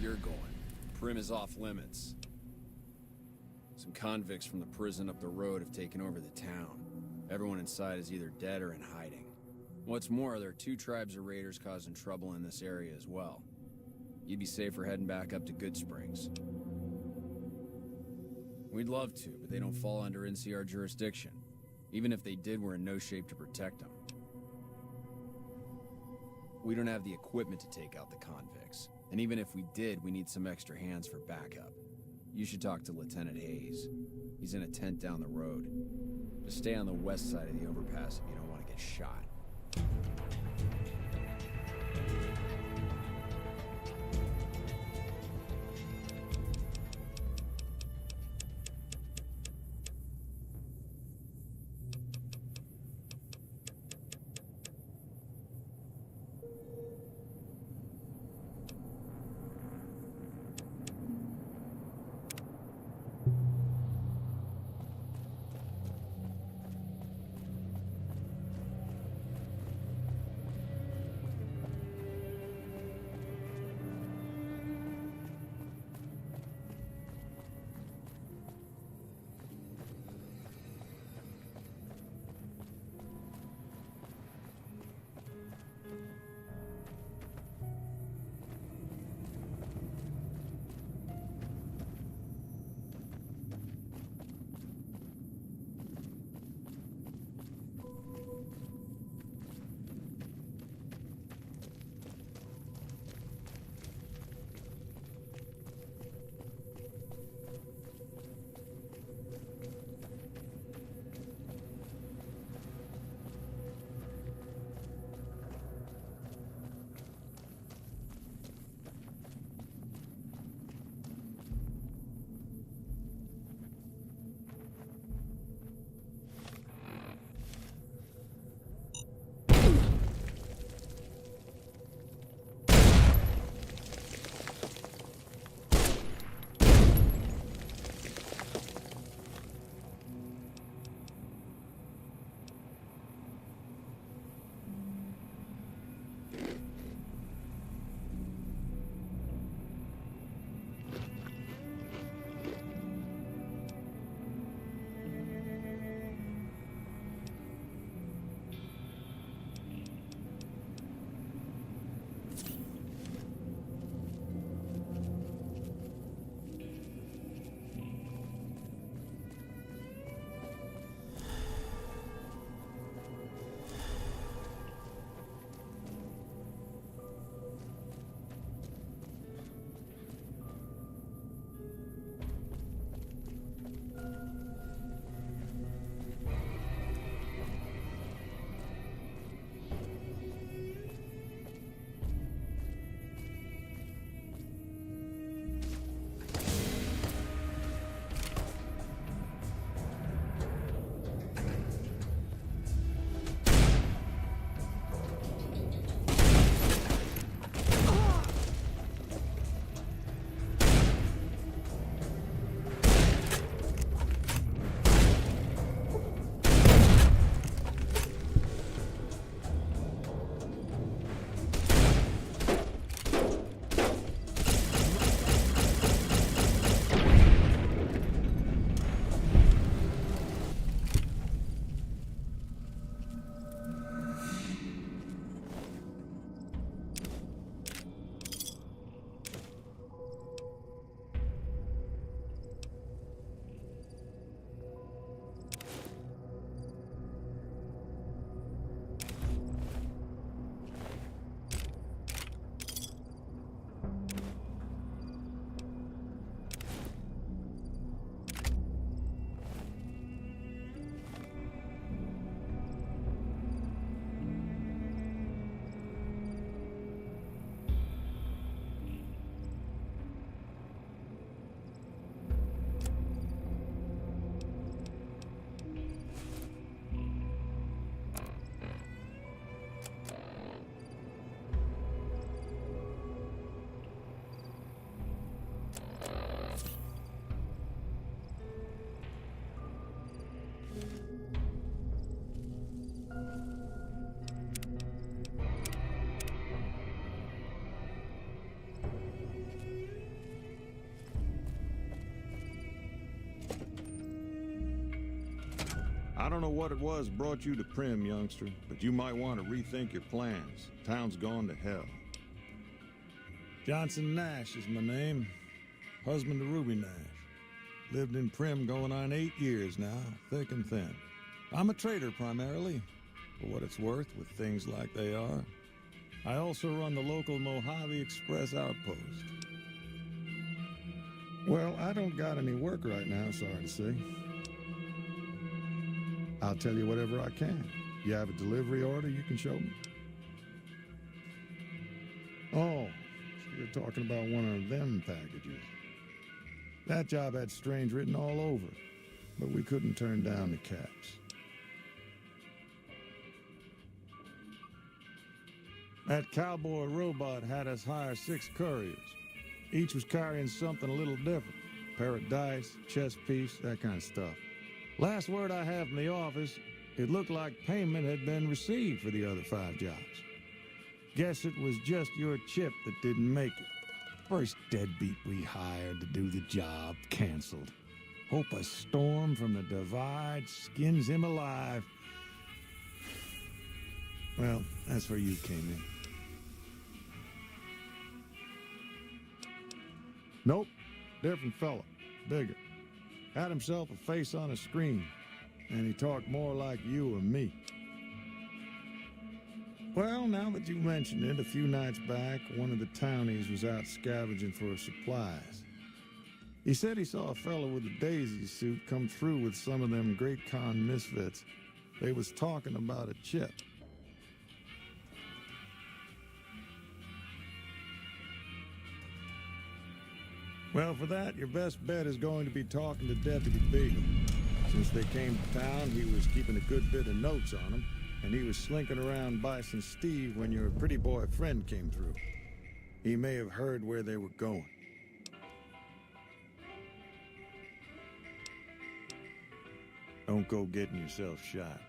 you're going. Primm is off limits. Some convicts from the prison up the road have taken over the town. Everyone inside is either dead or in hiding. What's more, there are 2 tribes of raiders causing trouble in this area as well. You'd be safer heading back up to Goodsprings. We'd love to, but they don't fall under NCR jurisdiction. Even if they did, we're in no shape to protect them. We don't have the equipment to take out the convicts. And even if we did, we need some extra hands for backup. You should talk to Lieutenant Hayes. He's in a tent down the road. Just stay on the west side of the overpass if you don't want to get shot. don't know what it was brought you to Primm, youngster, but you might want to rethink your plans. Town's gone to hell. Johnson Nash is my name. Husband to Ruby Nash. Lived in Primm going on 8 years now, thick and thin. I'm a trader primarily, for what it's worth with things like they are. I also run the local Mojave Express outpost. Well, I don't got any work right now, sorry to say. I'll tell you whatever I can. You have a delivery order you can show me? Oh, so you're talking about one of them packages. That job had Strange written all over it, but we couldn't turn down the caps. That cowboy robot had us hire 6 couriers. Each was carrying something a little different. Pair of dice, chess piece, that kind of stuff. Last word I have from the office, it looked like payment had been received for the other 5 jobs. Guess it was just your chip that didn't make it. First deadbeat we hired to do the job canceled. Hope a storm from the Divide skins him alive. Well, that's where you came in. Nope, different fella, bigger. Had himself a face on a screen, and he talked more like you or me. Well, now that you mention it, a few nights back, one of the townies was out scavenging for supplies. He said he saw a fella with a daisy suit come through with some of them Great Khan misfits. They was talking about a chip. Well, for that, your best bet is going to be talking to Deputy Beagle. Since they came to town, he was keeping a good bit of notes on them, and he was slinking around Bison Steve when your pretty boy friend came through. He may have heard where they were going. Don't go getting yourself shot.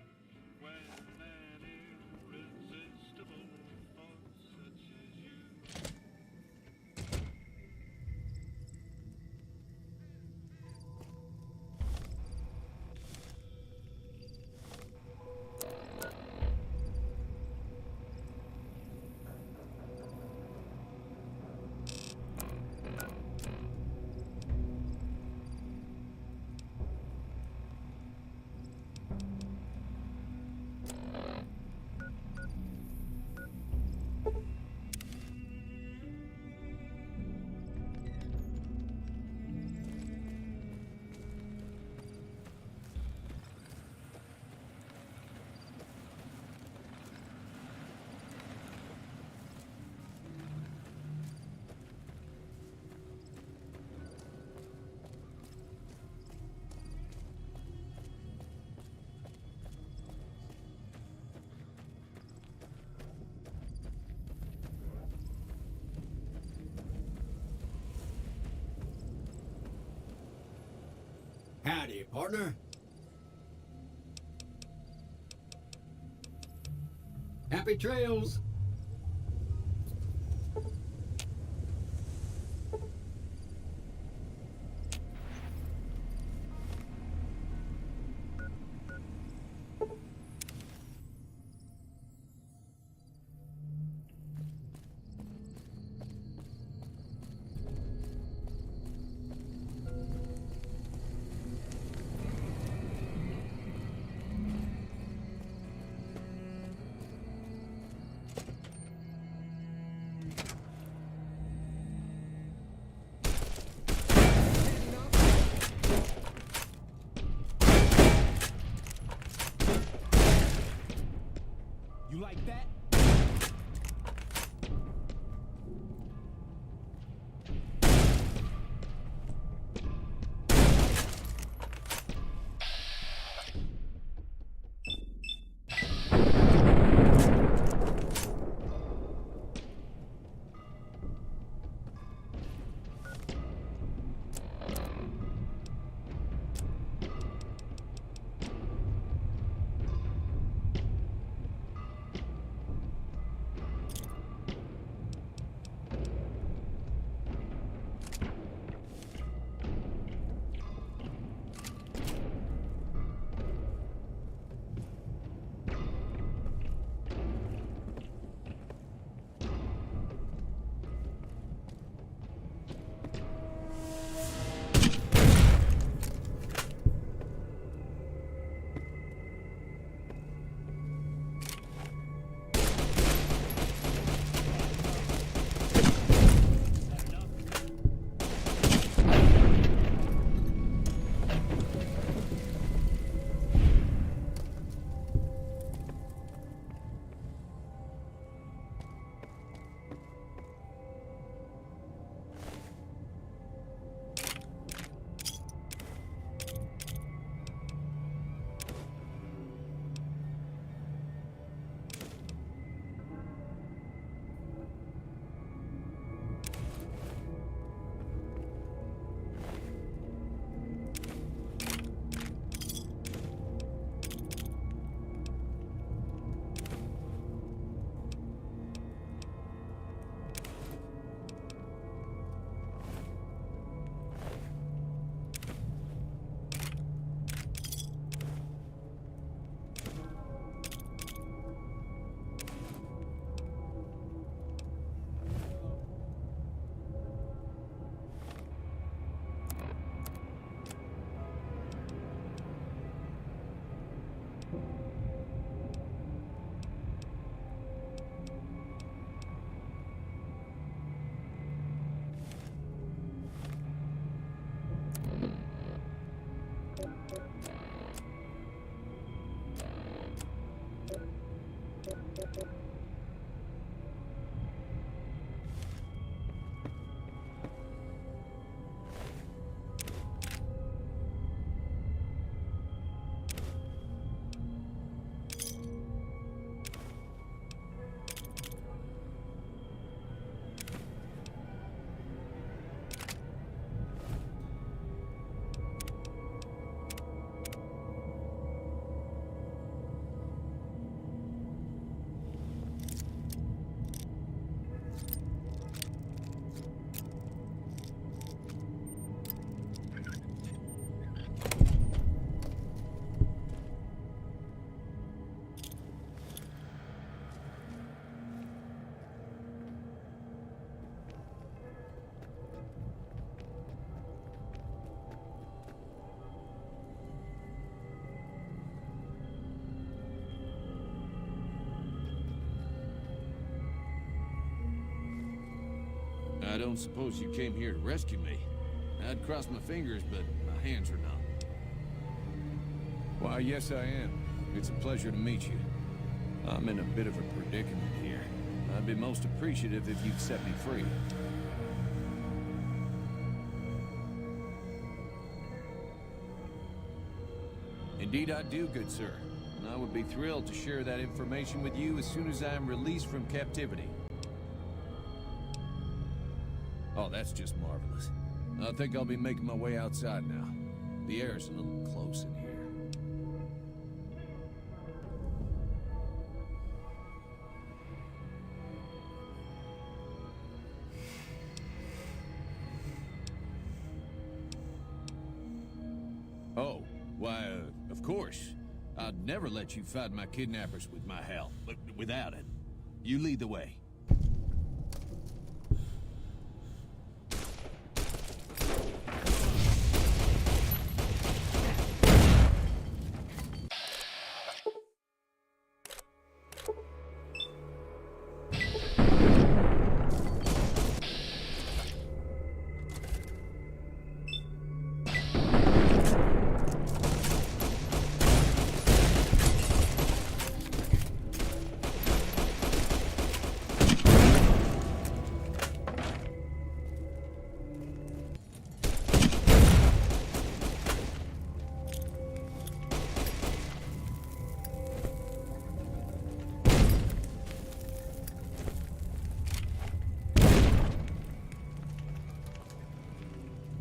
Howdy, partner. Happy trails. You like that? I don't suppose you came here to rescue me. I'd cross my fingers, but my hands are numb. Why, yes I am. It's a pleasure to meet you. I'm in a bit of a predicament here. I'd be most appreciative if you'd set me free. Indeed I do, good sir. And I would be thrilled to share that information with you as soon as I am released from captivity. Oh, that's just marvelous. I think I'll be making my way outside now. The air's a little close in here. Oh, why, of course. I'd never let you fight my kidnappers with my help, but without it. You lead the way.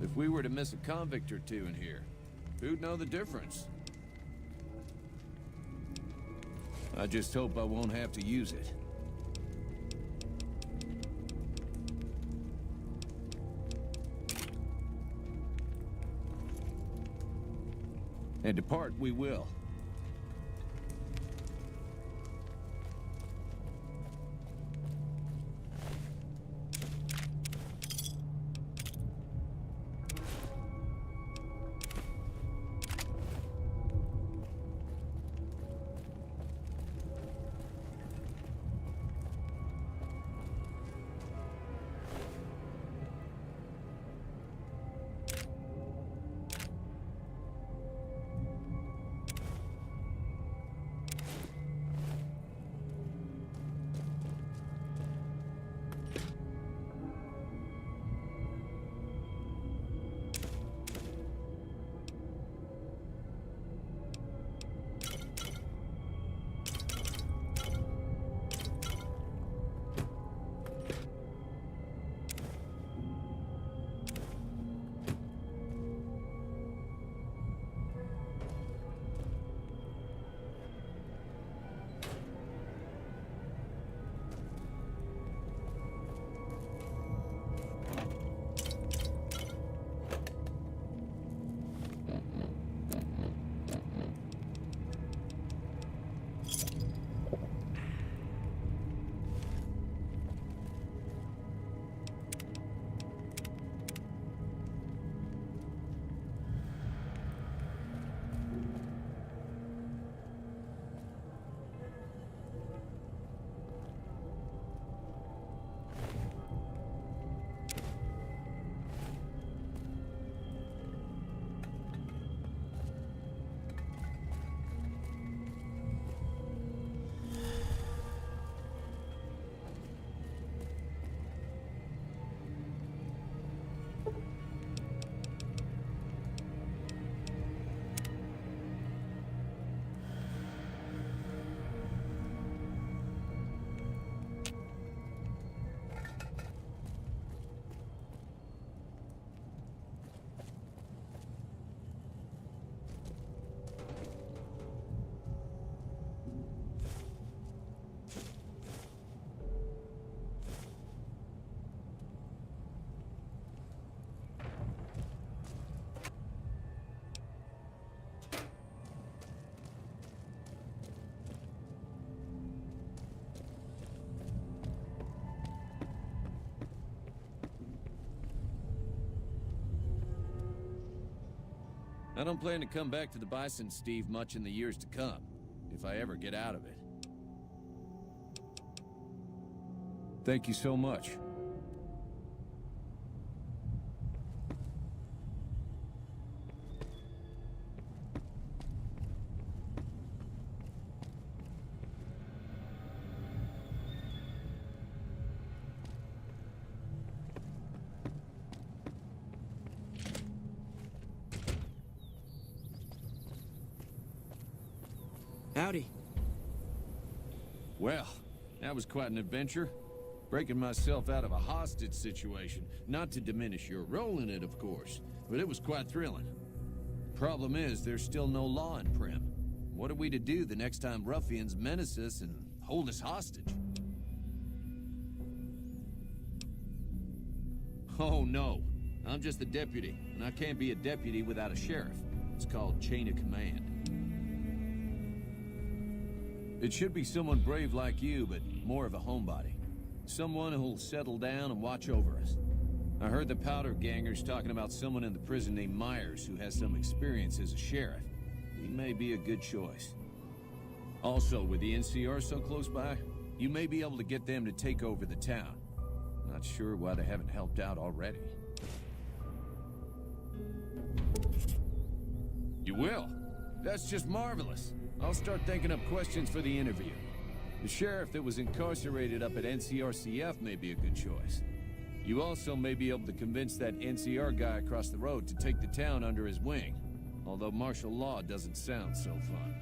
If we were to miss a convict or two in here, who'd know the difference? I just hope I won't have to use it. And depart we will. I don't plan to come back to the Bison, Steve, much in the years to come, if I ever get out of it. Thank you so much. Howdy. Well, that was quite an adventure. Breaking myself out of a hostage situation. Not to diminish your role in it, of course, but it was quite thrilling. Problem is, there's still no law in Primm. What are we to do the next time ruffians menace us and hold us hostage? Oh, no. I'm just a deputy, and I can't be a deputy without a sheriff. It's called chain of command. It should be someone brave like you, but more of a homebody. Someone who'll settle down and watch over us. I heard the Powder Gangers talking about someone in the prison named Myers who has some experience as a sheriff. He may be a good choice. Also, with the NCR so close by, you may be able to get them to take over the town. Not sure why they haven't helped out already. You will? That's just marvelous. I'll start thinking up questions for the interview. The sheriff that was incarcerated up at NCRCF may be a good choice. You also may be able to convince that NCR guy across the road to take the town under his wing. Although martial law doesn't sound so fun.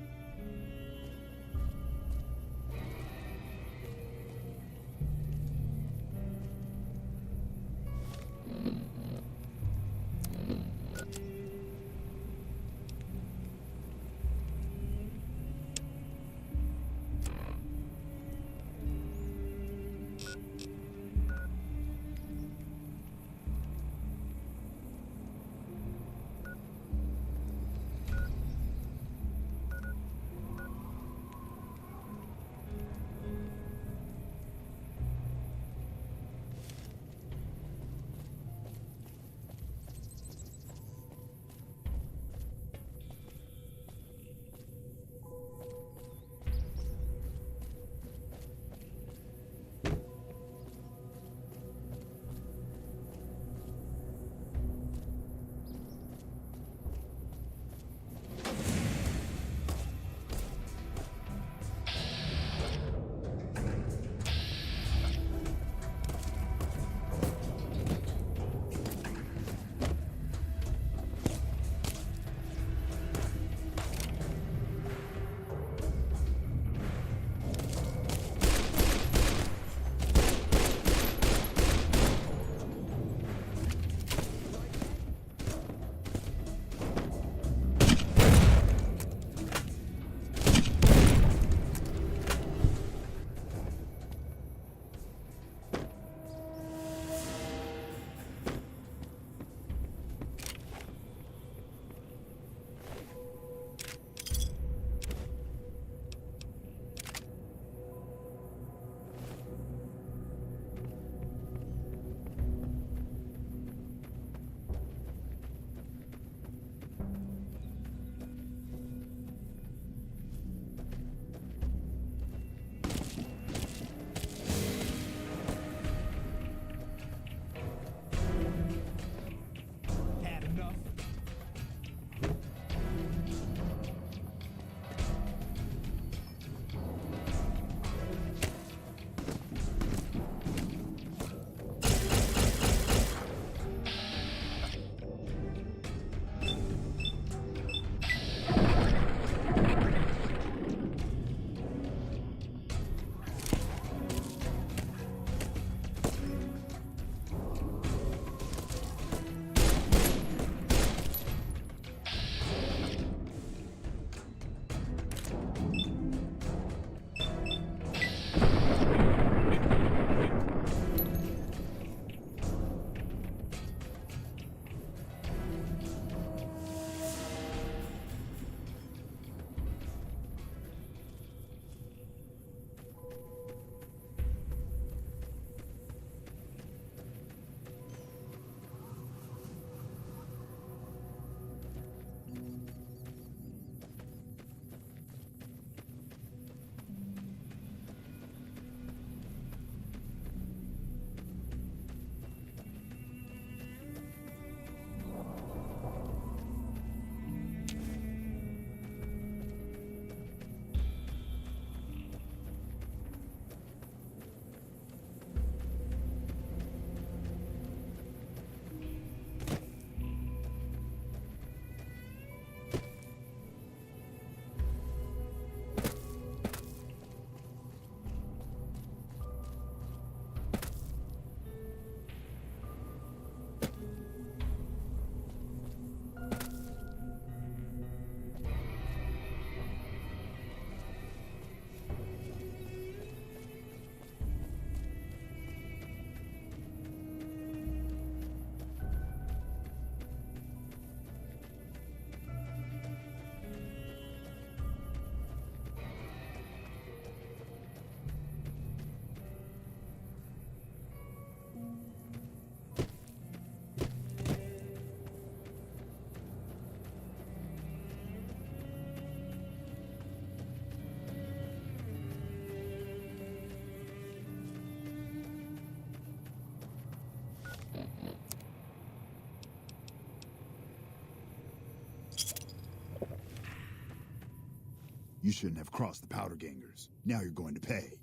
You shouldn't have crossed the Powder Gangers. Now you're going to pay.